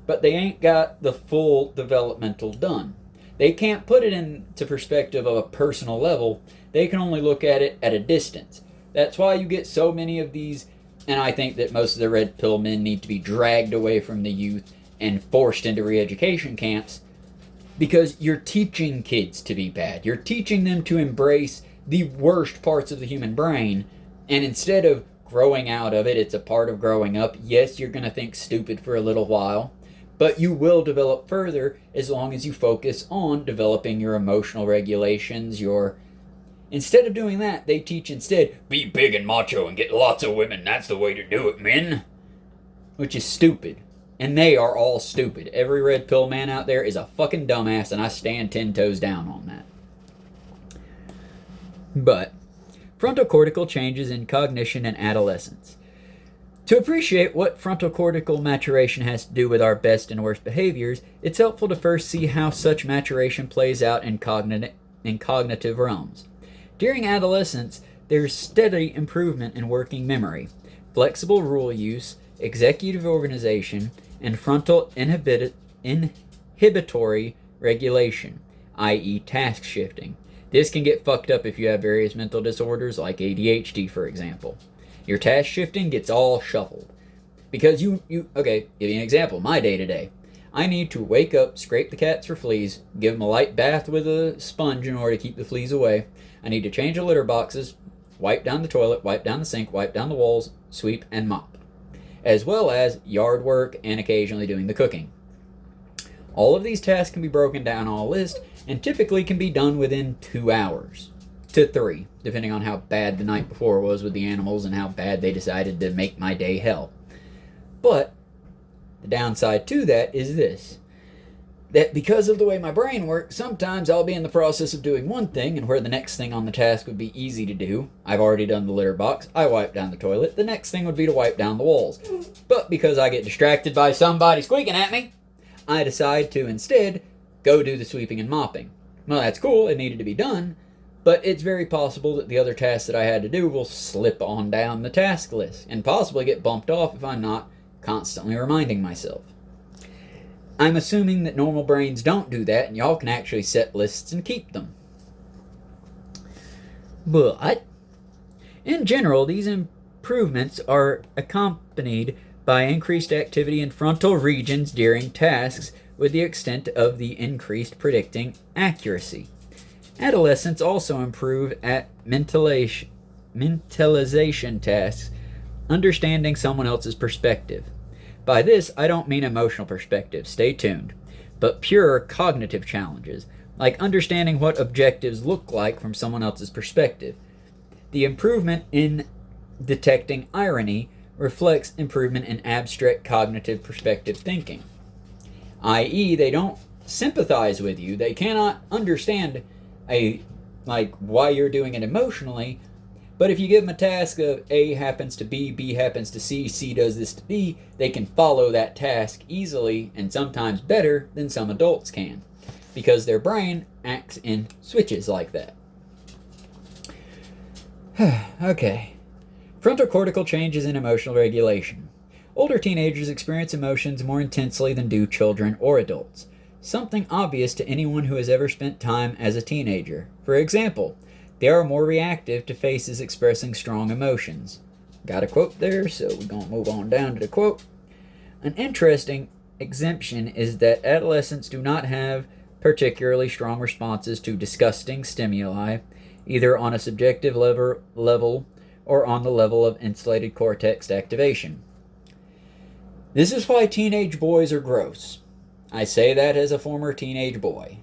but they ain't got the full developmental done. They can't put it into perspective of a personal level. They can only look at it at a distance. That's why you get so many of these, and I think that most of the red pill men need to be dragged away from the youth and forced into re-education camps, because you're teaching kids to be bad. You're teaching them to embrace the worst parts of the human brain, and instead of growing out of it, it's a part of growing up. Yes, you're going to think stupid for a little while, but you will develop further as long as you focus on developing your emotional regulations, Instead of doing that, they teach instead, be big and macho and get lots of women, that's the way to do it, men. Which is stupid. And they are all stupid. Every red pill man out there is a fucking dumbass, and I stand 10 toes down on that. But frontal cortical changes in cognition and adolescence. To appreciate what frontal cortical maturation has to do with our best and worst behaviors, it's helpful to first see how such maturation plays out in cognitive realms. During adolescence, there's steady improvement in working memory, flexible rule use, executive organization, and frontal inhibitory regulation, i.e. task shifting. This can get fucked up if you have various mental disorders like ADHD, for example. Your task shifting gets all shuffled. Because okay, give you an example. My day-to-day. I need to wake up, scrape the cats for fleas, give them a light bath with a sponge in order to keep the fleas away. I need to change the litter boxes, wipe down the toilet, wipe down the sink, wipe down the walls, sweep, and mop. As well as yard work and occasionally doing the cooking. All of these tasks can be broken down on a list and typically can be done within 2 hours to 3, depending on how bad the night before was with the animals and how bad they decided to make my day hell. But the downside to that is this, that because of the way my brain works, sometimes I'll be in the process of doing one thing, and where the next thing on the task would be easy to do, I've already done the litter box, I wipe down the toilet, the next thing would be to wipe down the walls. But because I get distracted by somebody squeaking at me, I decide to instead go do the sweeping and mopping. Well, that's cool, it needed to be done, but it's very possible that the other tasks that I had to do will slip on down the task list, and possibly get bumped off if I'm not constantly reminding myself. I'm assuming that normal brains don't do that, and y'all can actually set lists and keep them. But, in general, these improvements are accompanied by increased activity in frontal regions during tasks, with the extent of the increased predicting accuracy. Adolescents also improve at mentalization tasks, understanding someone else's perspective. By this, I don't mean emotional perspective, stay tuned, but pure cognitive challenges, like understanding what objectives look like from someone else's perspective. The improvement in detecting irony reflects improvement in abstract cognitive perspective thinking, i.e., they don't sympathize with you, they cannot understand why you're doing it emotionally. But if you give them a task of A happens to B, B happens to C, C does this to D, they can follow that task easily and sometimes better than some adults can, because their brain acts in switches like that. Okay. Frontal cortical changes in emotional regulation. Older teenagers experience emotions more intensely than do children or adults. Something obvious to anyone who has ever spent time as a teenager. For example, they are more reactive to faces expressing strong emotions. Got a quote there, so we're going to move on down to the quote. An interesting exemption is that adolescents do not have particularly strong responses to disgusting stimuli, either on a subjective level or on the level of insulated cortex activation. This is why teenage boys are gross. I say that as a former teenage boy.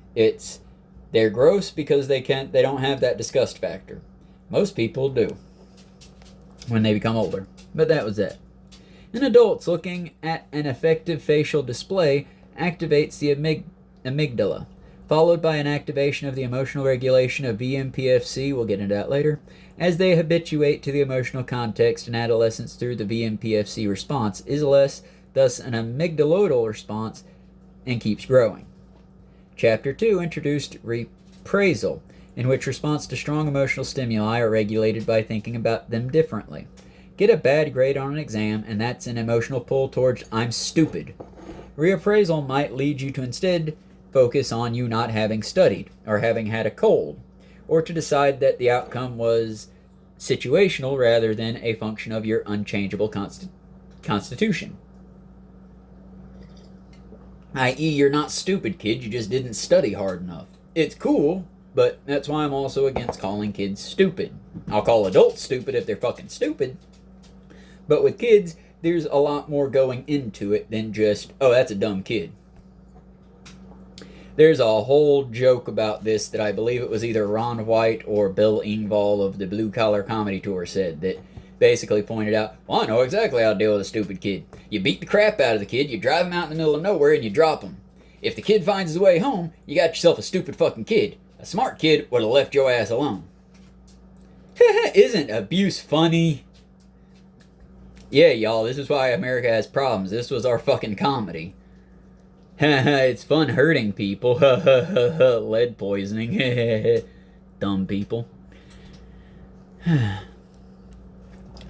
They're gross because they don't have that disgust factor. Most people do when they become older. But that was it. In adults, looking at an effective facial display activates the amygdala, followed by an activation of the emotional regulation of VMPFC, we'll get into that later, as they habituate to the emotional context in adolescence through the VMPFC response, is thus an amygdaloidal response, and keeps growing. Chapter 2 introduced reprisal, in which response to strong emotional stimuli are regulated by thinking about them differently. Get a bad grade on an exam, and that's an emotional pull towards I'm stupid. Reappraisal might lead you to instead focus on you not having studied, or having had a cold, or to decide that the outcome was situational rather than a function of your unchangeable constitution. I.e., you're not stupid, kid, you just didn't study hard enough. It's cool, but that's why I'm also against calling kids stupid. I'll call adults stupid if they're fucking stupid. But with kids, there's a lot more going into it than just, oh, that's a dumb kid. There's a whole joke about this that I believe it was either Ron White or Bill Engvall of the Blue Collar Comedy Tour said, that basically pointed out, well, I know exactly how to deal with a stupid kid. You beat the crap out of the kid, you drive him out in the middle of nowhere, and you drop him. If the kid finds his way home, you got yourself a stupid fucking kid. A smart kid would have left your ass alone. Isn't abuse funny? Yeah, y'all, this is why America has problems. This was our fucking comedy. It's fun hurting people. Lead poisoning. Dumb people.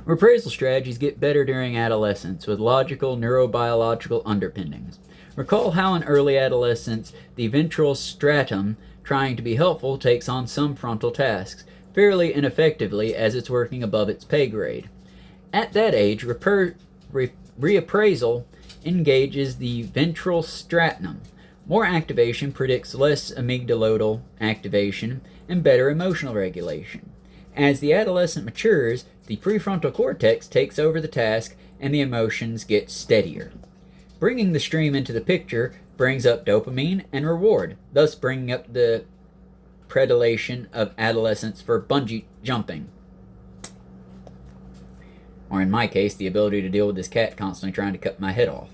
Reprisal strategies get better during adolescence with logical neurobiological underpinnings. Recall how in early adolescence, the ventral stratum, trying to be helpful, takes on some frontal tasks, fairly ineffectively as it's working above its pay grade. At that age, reappraisal engages the ventral stratum. More activation predicts less amygdaloidal activation and better emotional regulation. As the adolescent matures, the prefrontal cortex takes over the task and the emotions get steadier. Bringing the stream into the picture brings up dopamine and reward, thus bringing up the predilation of adolescence for bungee jumping. Or in my case, the ability to deal with this cat constantly trying to cut my head off.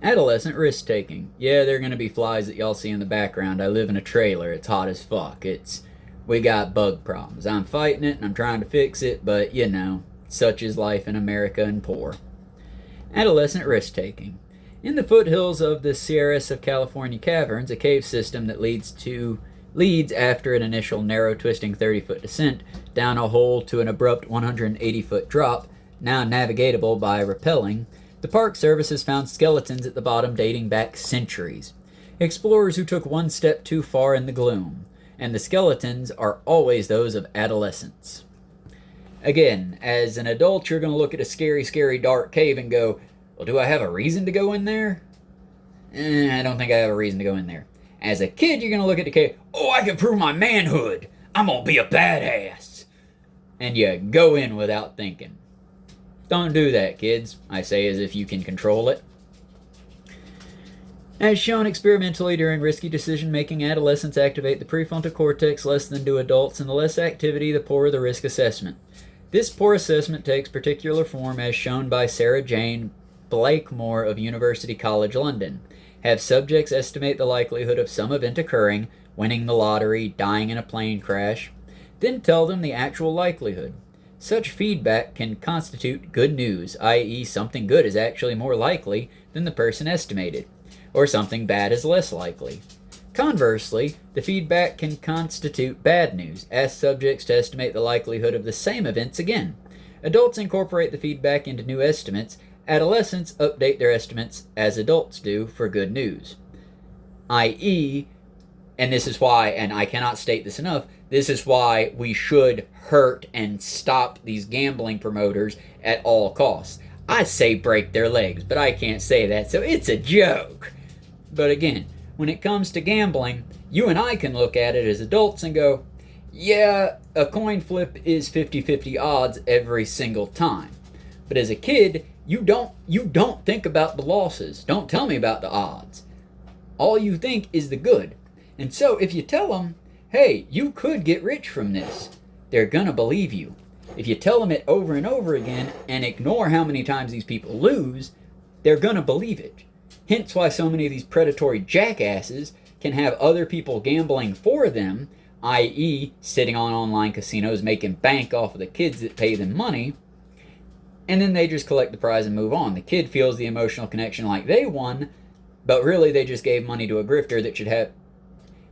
Adolescent risk-taking. Yeah, there are going to be flies that y'all see in the background. I live in a trailer. It's hot as fuck. We got bug problems. I'm fighting it and I'm trying to fix it, but you know, such is life in America and poor. Adolescent risk-taking. In the foothills of the Sierras of California caverns, a cave system that leads after an initial narrow twisting 30-foot descent down a hole to an abrupt 180-foot drop, now navigable by rappelling, the Park Service has found skeletons at the bottom dating back centuries. Explorers who took one step too far in the gloom, and the skeletons are always those of adolescents. Again, as an adult, you're going to look at a scary, scary dark cave and go, well, do I have a reason to go in there? I don't think I have a reason to go in there. As a kid, you're going to look at the cave, oh, I can prove my manhood. I'm going to be a badass. And you go in without thinking. Don't do that, kids, I say as if you can control it. As shown experimentally during risky decision-making, adolescents activate the prefrontal cortex less than do adults, and the less activity, the poorer the risk assessment. This poor assessment takes particular form as shown by Sarah Jane Blakemore of University College London. Have subjects estimate the likelihood of some event occurring, winning the lottery, dying in a plane crash, then tell them the actual likelihood. Such feedback can constitute good news, i.e. something good is actually more likely than the person estimated, or something bad is less likely. Conversely, the feedback can constitute bad news. Ask subjects to estimate the likelihood of the same events again. Adults incorporate the feedback into new estimates. Adolescents update their estimates as adults do for good news. I.e., and this is why, and I cannot state this enough, this is why we should hurt and stop these gambling promoters at all costs. I say break their legs, but I can't say that, so it's a joke. But again, when it comes to gambling, you and I can look at it as adults and go, yeah, a coin flip is 50-50 odds every single time. But as a kid, you don't think about the losses. Don't tell me about the odds. All you think is the good. And so if you tell them, hey, you could get rich from this, they're gonna believe you. If you tell them it over and over again and ignore how many times these people lose, they're gonna believe it. Hence why so many of these predatory jackasses can have other people gambling for them, i.e. sitting on online casinos making bank off of the kids that pay them money, and then they just collect the prize and move on. The kid feels the emotional connection like they won, but really they just gave money to a grifter that should have...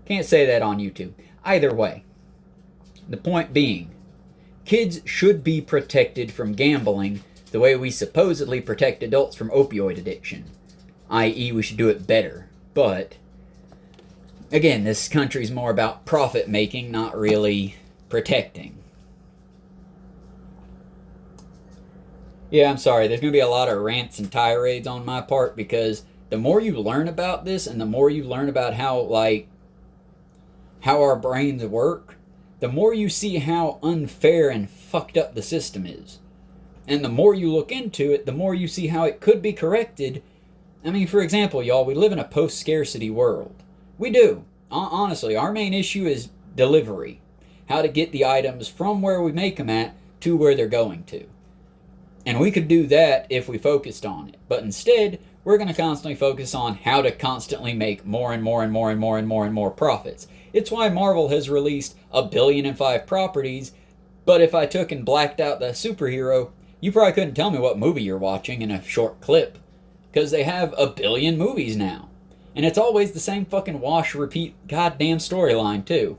Can't say that on YouTube. Either way, the point being, kids should be protected from gambling the way we supposedly protect adults from opioid addiction, i.e. we should do it better. But again, this country's more about profit making, not really protecting. Yeah, I'm sorry, there's going to be a lot of rants and tirades on my part, because the more you learn about this and the more you learn about how our brains work, the more you see how unfair and fucked up the system is. And the more you look into it, the more you see how it could be corrected. I mean, for example, y'all, we live in a post-scarcity world. We do. Honestly, our main issue is delivery. How to get the items from where we make them at to where they're going to. And we could do that if we focused on it. But instead, we're going to constantly focus on how to constantly make more and more and more and more and more and more profits. It's why Marvel has released 1,000,000,005 properties, but if I took and blacked out the superhero, you probably couldn't tell me what movie you're watching in a short clip. Because they have 1,000,000,000 movies now. And it's always the same fucking wash, repeat, goddamn storyline, too.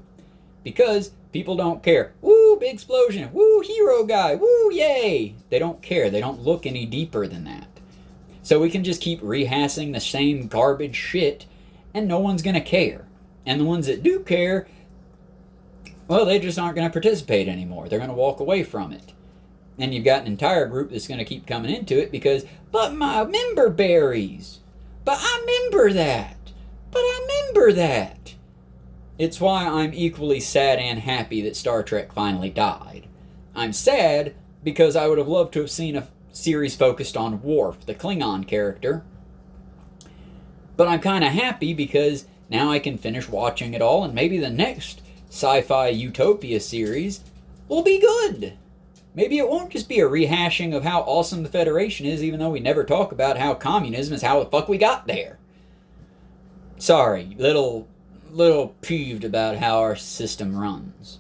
Because people don't care. Woo, big explosion. Woo, hero guy. Woo, yay. They don't care. They don't look any deeper than that. So we can just keep rehashing the same garbage shit, and no one's going to care. And the ones that do care, well, they just aren't going to participate anymore. They're going to walk away from it. And you've got an entire group that's going to keep coming into it because, but my member berries. But I member that. But I member that. It's why I'm equally sad and happy that Star Trek finally died. I'm sad because I would have loved to have seen a series focused on Worf, the Klingon character. But I'm kind of happy because now I can finish watching it all, and maybe the next sci-fi utopia series will be good. Maybe it won't just be a rehashing of how awesome the Federation is, even though we never talk about how communism is how the fuck we got there. Sorry, little peeved about how our system runs.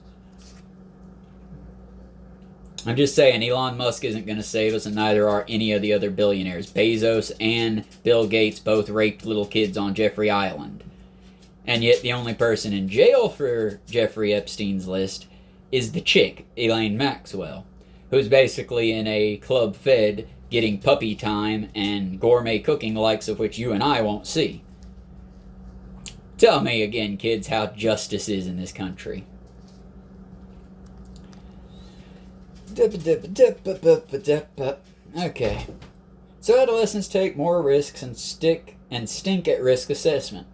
I'm just saying, Elon Musk isn't going to save us, and neither are any of the other billionaires. Bezos and Bill Gates both raped little kids on Jeffrey Island. And yet the only person in jail for Jeffrey Epstein's list is the chick, Elaine Maxwell, who's basically in a club fed getting puppy time and gourmet cooking, the likes of which you and I won't see. Tell me again, kids, how justice is in this country. Okay. So adolescents take more risks and stink at risk assessment.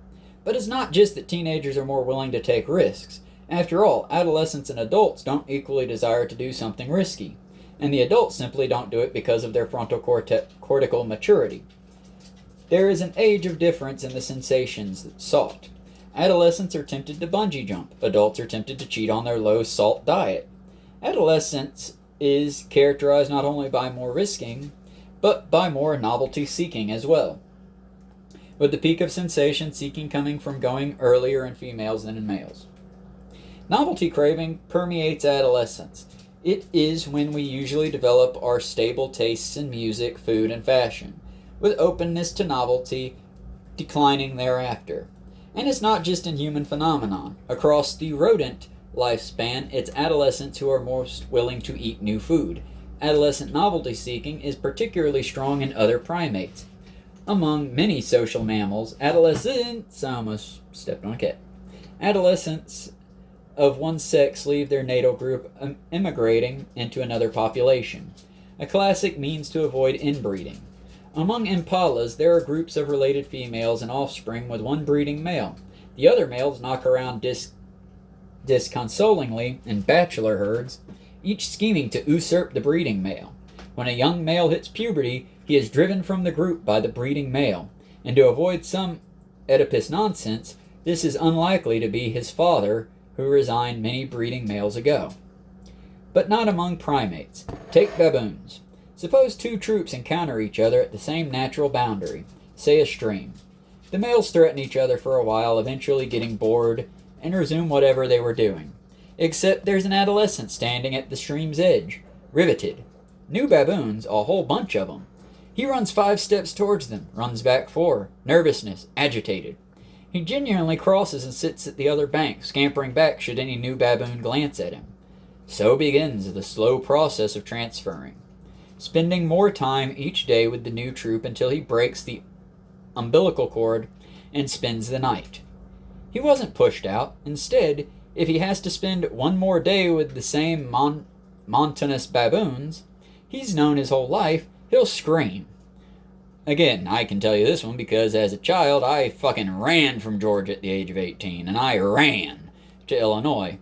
But it's not just that teenagers are more willing to take risks. After all, adolescents and adults don't equally desire to do something risky. And the adults simply don't do it because of their frontal cortical maturity. There is an age of difference in the sensations sought. Adolescents are tempted to bungee jump. Adults are tempted to cheat on their low-salt diet. Adolescence is characterized not only by more risking, but by more novelty-seeking as well, with the peak of sensation-seeking coming from going earlier in females than in males. Novelty craving permeates adolescence. It is when we usually develop our stable tastes in music, food, and fashion, with openness to novelty declining thereafter. And it's not just in human phenomenon. Across the rodent lifespan, it's adolescents who are most willing to eat new food. Adolescent novelty seeking is particularly strong in other primates. Among many social mammals, adolescents of one sex leave their natal group, immigrating into another population. a classic means to avoid inbreeding. Among impalas, there are groups of related females and offspring with one breeding male. The other males knock around disconsolingly in bachelor herds, each scheming to usurp the breeding male. When a young male hits puberty, he is driven from the group by the breeding male, and to avoid some Oedipus nonsense, this is unlikely to be his father, who resigned many breeding males ago. But not among primates. Take baboons. Suppose two troops encounter each other at the same natural boundary, say a stream. The males threaten each other for a while, eventually getting bored, and resume whatever they were doing. Except there's an adolescent standing at the stream's edge, riveted. New baboons, a whole bunch of them. He runs 5 steps towards them, runs back 4, nervousness, agitated. He genuinely crosses and sits at the other bank, scampering back should any new baboon glance at him. So begins the slow process of transferring, spending more time each day with the new troop until he breaks the umbilical cord and spends the night. He wasn't pushed out. Instead, if he has to spend one more day with the same monotonous baboons he's known his whole life, he'll scream. Again, I can tell you this one because as a child, I fucking ran from Georgia at the age of 18, and I ran to Illinois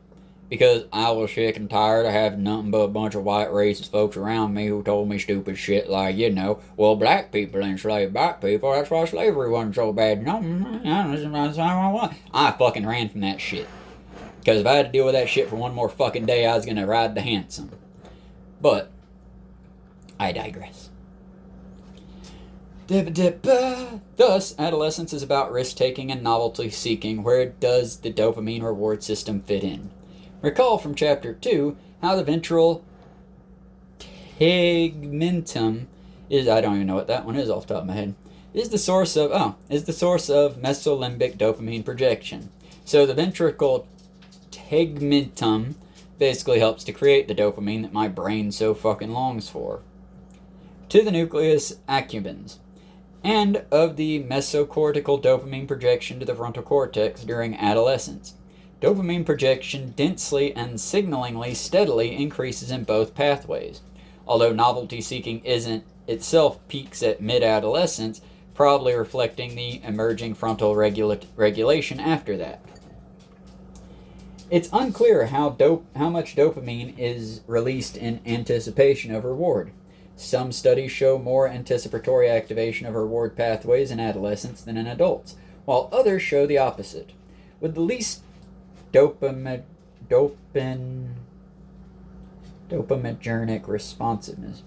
because I was sick and tired of having nothing but a bunch of white racist folks around me who told me stupid shit like, well, black people enslaved black people, that's why slavery wasn't so bad, I fucking ran from that shit. Because if I had to deal with that shit for one more fucking day, I was going to ride the hansom. But, I digress. Thus, adolescence is about risk-taking and novelty-seeking. Where does the dopamine reward system fit in? Recall from Chapter 2 how the ventral tegmentum is, I don't even know what that one is off the top of my head, is the source of mesolimbic dopamine projection. So the ventricle tegmentum basically helps to create the dopamine that my brain so fucking longs for. To the nucleus accumbens, and of the mesocortical dopamine projection to the frontal cortex during adolescence. Dopamine projection densely and signalingly steadily increases in both pathways, although novelty-seeking isn't itself peaks at mid-adolescence, probably reflecting the emerging frontal regulation after that. It's unclear how much dopamine is released in anticipation of reward. Some studies show more anticipatory activation of reward pathways in adolescents than in adults, while others show the opposite. With the least dopaminergic responsiveness.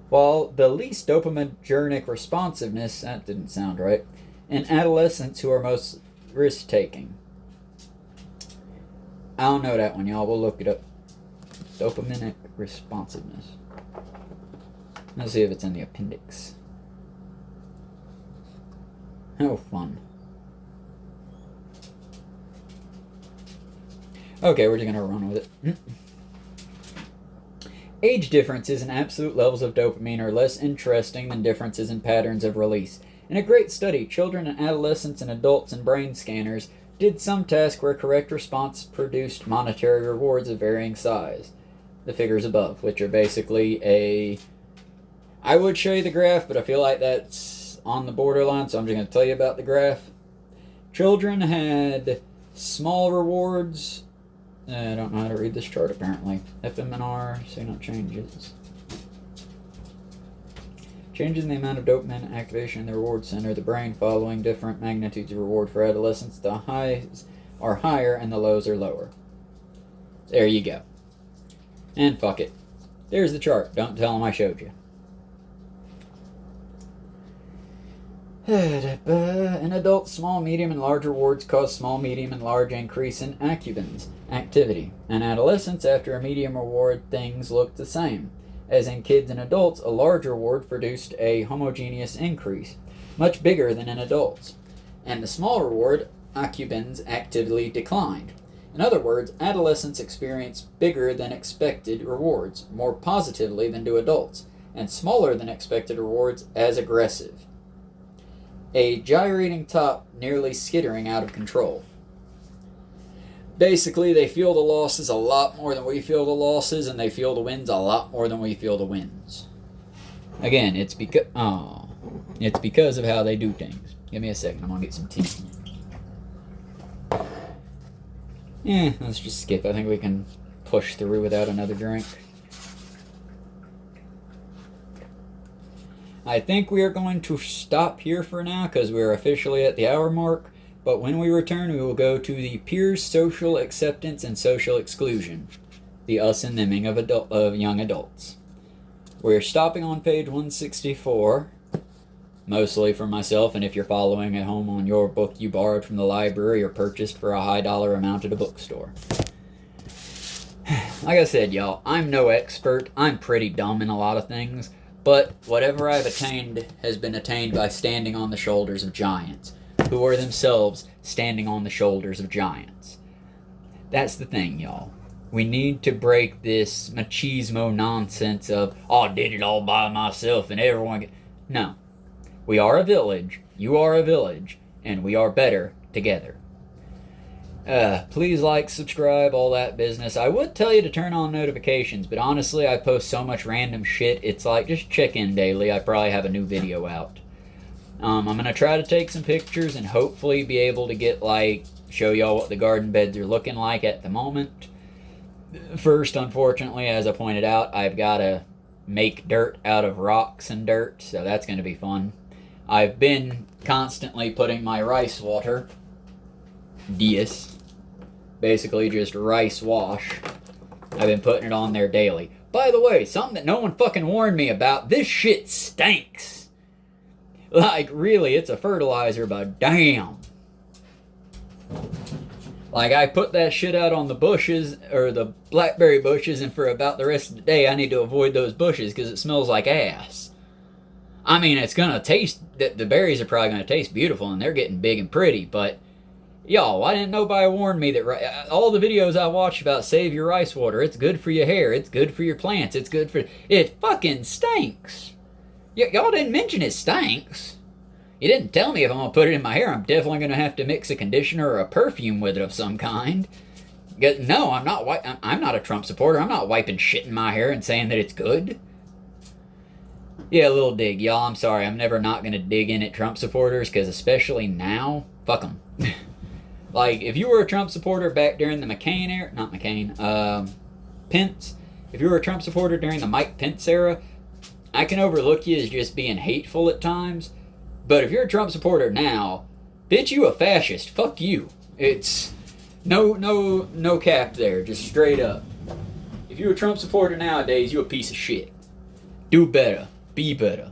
While the least dopaminergic responsiveness, that didn't sound right, in adolescents who are most risk-taking. I don't know that one, y'all. We'll look it up. Dopaminic responsiveness. Let's see if it's in the appendix. Oh, fun. Okay, we're just going to run with it. Age differences in absolute levels of dopamine are less interesting than differences in patterns of release. In a great study, children and adolescents and adults in brain scanners did some task where correct response produced monetary rewards of varying size. The figures above, which are basically I would show you the graph, but I feel like that's on the borderline, so I'm just going to tell you about the graph. Children had small rewards. I don't know how to read this chart, apparently. FMNR, signal changes. Changes in the amount of dopamine activation in the reward center of the brain following different magnitudes of reward. For adolescents, the highs are higher and the lows are lower. There you go. And fuck it. There's the chart. Don't tell them I showed you. In adults, small, medium, and large rewards cause small, medium, and large increase in accumbens activity. In adolescents, after a medium reward, things look the same. As in kids and adults, a large reward produced a homogeneous increase, much bigger than in adults. And the small reward, accumbens, actively declined. In other words, adolescents experience bigger than expected rewards, more positively than do adults, and smaller than expected rewards as aggressive. A gyrating top nearly skittering out of control. Basically, they feel the losses a lot more than we feel the losses, and they feel the wins a lot more than we feel the wins. Again, it's because of how they do things. Give me a second. I'm gonna get some tea. Yeah, let's just skip. I think we can push through without another drink. I think we are going to stop here for now because we are officially at the hour mark. But when we return, we will go to the peers' social acceptance and social exclusion, the us and theming of young adults. We're stopping on page 164, mostly for myself, and if you're following at home on your book you borrowed from the library or purchased for a high dollar amount at a bookstore. Like I said, y'all, I'm no expert. I'm pretty dumb in a lot of things, but whatever I've attained has been attained by standing on the shoulders of giants, who are themselves standing on the shoulders of giants. That's the thing, y'all. We need to break this machismo nonsense of, oh, I did it all by myself and everyone... No. We are a village, you are a village, and we are better together. Please like, subscribe, all that business. I would tell you to turn on notifications, but honestly, I post so much random shit, it's like, just check in daily. I probably have a new video out. I'm going to try to take some pictures and hopefully be able to get, show y'all what the garden beds are looking like at the moment. First, unfortunately, as I pointed out, I've got to make dirt out of rocks and dirt, so that's going to be fun. I've been constantly putting my rice water, basically just rice wash, I've been putting it on there daily. By the way, something that no one fucking warned me about, this shit stinks. Really, it's a fertilizer, but damn. I put that shit out on the bushes, or the blackberry bushes, and for about the rest of the day, I need to avoid those bushes because it smells like ass. I mean, it's gonna taste, the berries are probably gonna taste beautiful, and they're getting big and pretty, but, y'all, why didn't nobody warn me that all the videos I watched about save your rice water, it's good for your hair, it's good for your plants, it's good for, it fucking stinks. Y'all didn't mention it stinks. You didn't tell me if I'm going to put it in my hair, I'm definitely going to have to mix a conditioner or a perfume with it of some kind. No, I'm not a Trump supporter. I'm not wiping shit in my hair and saying that it's good. Yeah, a little dig. Y'all, I'm sorry. I'm never not going to dig in at Trump supporters, because especially now, fuck them. If you were a Trump supporter back during the McCain era, not McCain, Pence, if you were a Trump supporter during the Mike Pence era, I can overlook you as just being hateful at times, but if you're a Trump supporter now, bitch, you a fascist. Fuck you. It's no cap there, just straight up. If you're a Trump supporter nowadays, you a piece of shit. Do better. Be better.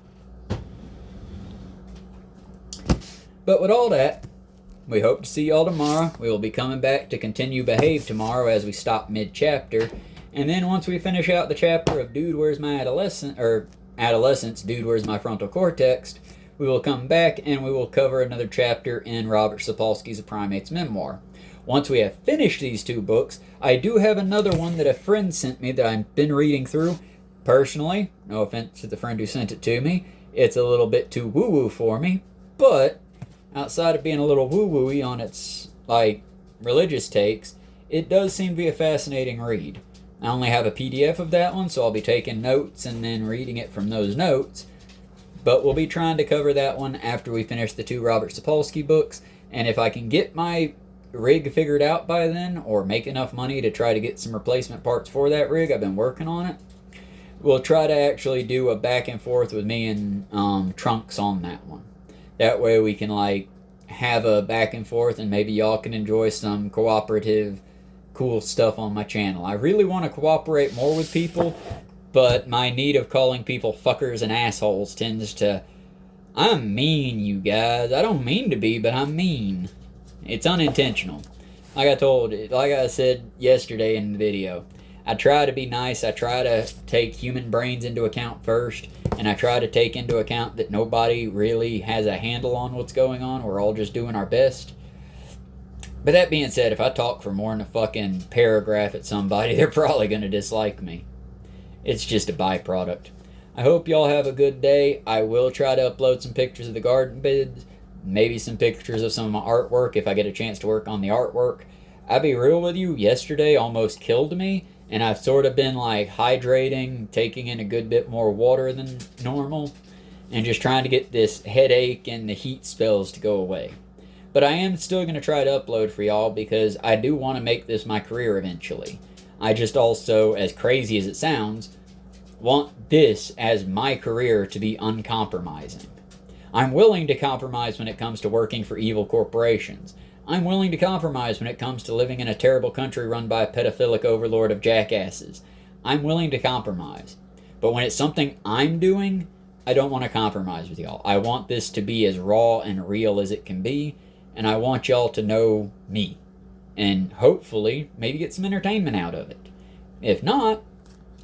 But with all that, we hope to see y'all tomorrow. We will be coming back to continue Behave tomorrow as we stop mid-chapter. And then once we finish out the chapter of Dude, Where's My Adolescence, Dude, Where's My Frontal Cortex, we will come back and we will cover another chapter in Robert Sapolsky's A Primate's Memoir. Once we have finished these two books, I do have another one that a friend sent me that I've been reading through. Personally, no offense to the friend who sent it to me, it's a little bit too woo-woo for me, but outside of being a little woo-woo-y on its, religious takes, it does seem to be a fascinating read. I only have a PDF of that one, so I'll be taking notes and then reading it from those notes. But we'll be trying to cover that one after we finish the two Robert Sapolsky books. And if I can get my rig figured out by then, or make enough money to try to get some replacement parts for that rig, I've been working on it, we'll try to actually do a back and forth with me and Trunks on that one. That way we can, have a back and forth, and maybe y'all can enjoy some cooperative cool stuff on my channel. I really want to cooperate more with people, but my need of calling people fuckers and assholes tends to... I'm mean, you guys. I don't mean to be, but I'm mean. It's unintentional. Like I said yesterday in the video, I try to be nice. I try to take human brains into account first, and I try to take into account that nobody really has a handle on what's going on. We're all just doing our best. But that being said, if I talk for more than a fucking paragraph at somebody, they're probably going to dislike me. It's just a byproduct. I hope y'all have a good day. I will try to upload some pictures of the garden beds, maybe some pictures of some of my artwork if I get a chance to work on the artwork. I'll be real with you, yesterday almost killed me, and I've sort of been like hydrating, taking in a good bit more water than normal, and just trying to get this headache and the heat spells to go away. But I am still going to try to upload for y'all because I do want to make this my career eventually. I just also, as crazy as it sounds, want this as my career to be uncompromising. I'm willing to compromise when it comes to working for evil corporations. I'm willing to compromise when it comes to living in a terrible country run by a pedophilic overlord of jackasses. I'm willing to compromise. But when it's something I'm doing, I don't want to compromise with y'all. I want this to be as raw and real as it can be, and I want y'all to know me. And hopefully, maybe get some entertainment out of it. If not,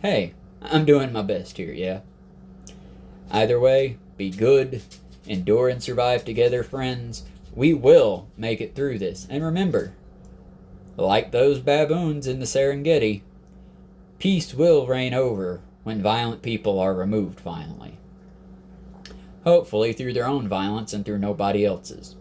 hey, I'm doing my best here, yeah? Either way, be good, endure and survive together, friends. We will make it through this. And remember, like those baboons in the Serengeti, peace will reign over when violent people are removed finally. Hopefully through their own violence and through nobody else's.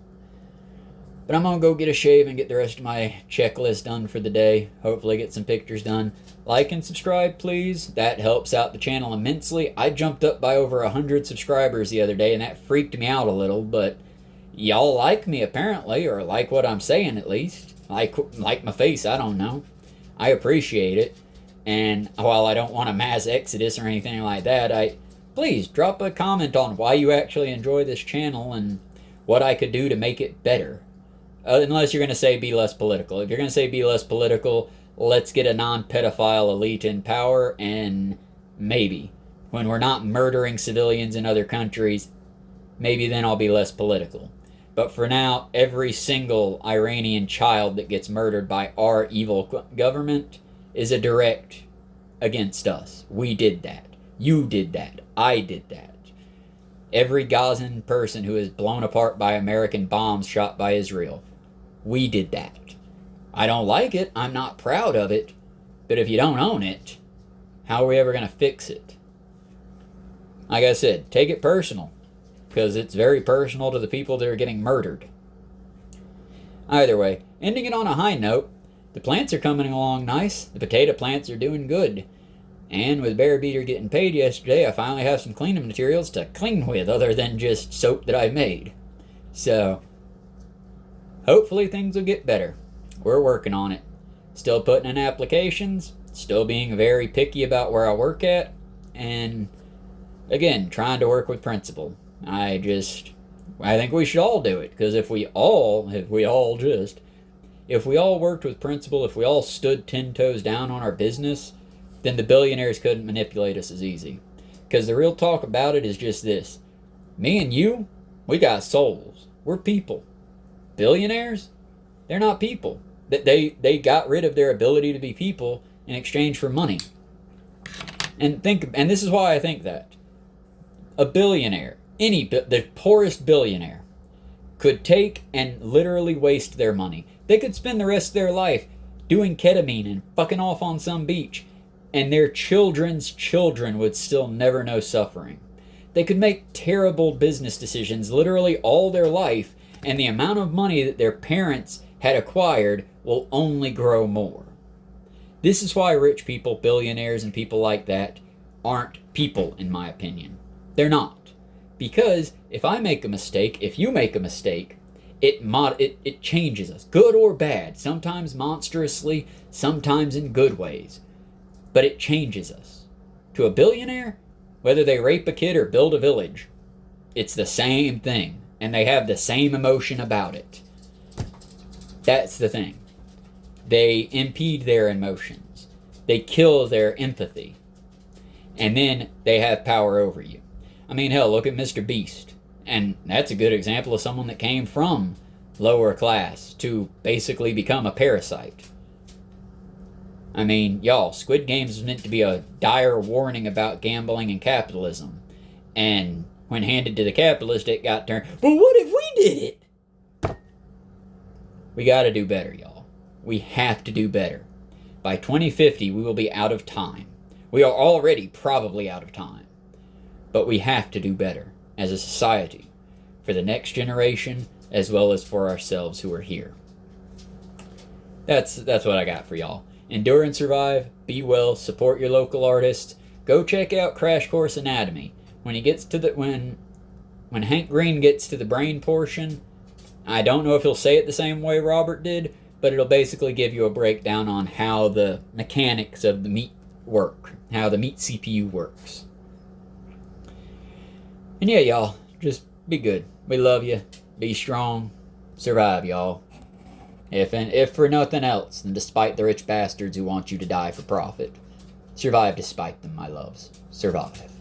But I'm going to go get a shave and get the rest of my checklist done for the day. Hopefully get some pictures done. Like and subscribe, please. That helps out the channel immensely. I jumped up by over 100 subscribers the other day, and that freaked me out a little, but y'all like me apparently, or like what I'm saying at least. Like my face, I don't know. I appreciate it. And while I don't want a mass exodus or anything like that, please drop a comment on why you actually enjoy this channel and what I could do to make it better. Unless you're going to say be less political. If you're going to say be less political, let's get a non-pedophile elite in power, and maybe, when we're not murdering civilians in other countries, maybe then I'll be less political. But for now, every single Iranian child that gets murdered by our evil government is a direct against us. We did that. You did that. I did that. Every Gazan person who is blown apart by American bombs shot by Israel, we did that. I don't like it. I'm not proud of it. But if you don't own it, how are we ever going to fix it? Like I said, take it personal, because it's very personal to the people that are getting murdered. Either way, ending it on a high note, the plants are coming along nice. The potato plants are doing good. And with Bear Beater getting paid yesterday, I finally have some cleaning materials to clean with other than just soap that I made. So, hopefully things will get better. We're working on it. Still putting in applications, still being very picky about where I work at, and again, trying to work with principle. I think we should all do it, because if we all worked with principle, if we all stood 10 toes down on our business, then the billionaires couldn't manipulate us as easy. Because the real talk about it is just this. Me and you, we got souls. We're people. Billionaires, they're not people. They got rid of their ability to be people in exchange for money. And this is why I think that. A billionaire, the poorest billionaire, could take and literally waste their money. They could spend the rest of their life doing ketamine and fucking off on some beach, and their children's children would still never know suffering. They could make terrible business decisions literally all their life, and the amount of money that their parents had acquired will only grow more. This is why rich people, billionaires, and people like that aren't people, in my opinion. They're not. Because if I make a mistake, if you make a mistake, it changes us, good or bad, sometimes monstrously, sometimes in good ways. But it changes us. To a billionaire, whether they rape a kid or build a village, it's the same thing, and they have the same emotion about it. That's the thing. They impede their emotions. They kill their empathy. And then they have power over you. I mean, hell, look at Mr. Beast. And that's a good example of someone that came from lower class to basically become a parasite. I mean, y'all, Squid Games is meant to be a dire warning about gambling and capitalism. And when handed to the capitalist, it got turned, but what if we did it? We gotta do better, y'all. We have to do better. By 2050, we will be out of time. We are already probably out of time. But we have to do better as a society for the next generation as well as for ourselves who are here. That's what I got for y'all. Endure and survive. Be well. Support your local artists. Go check out Crash Course Anatomy. When he gets to the when Hank Green gets to the brain portion, I don't know if he'll say it the same way Robert did, but it'll basically give you a breakdown on how the mechanics of the meat work, how the meat CPU works. And yeah, y'all, just be good. We love you. Be strong. Survive, y'all. If for nothing else, then despite the rich bastards who want you to die for profit, survive despite them, my loves. Survive.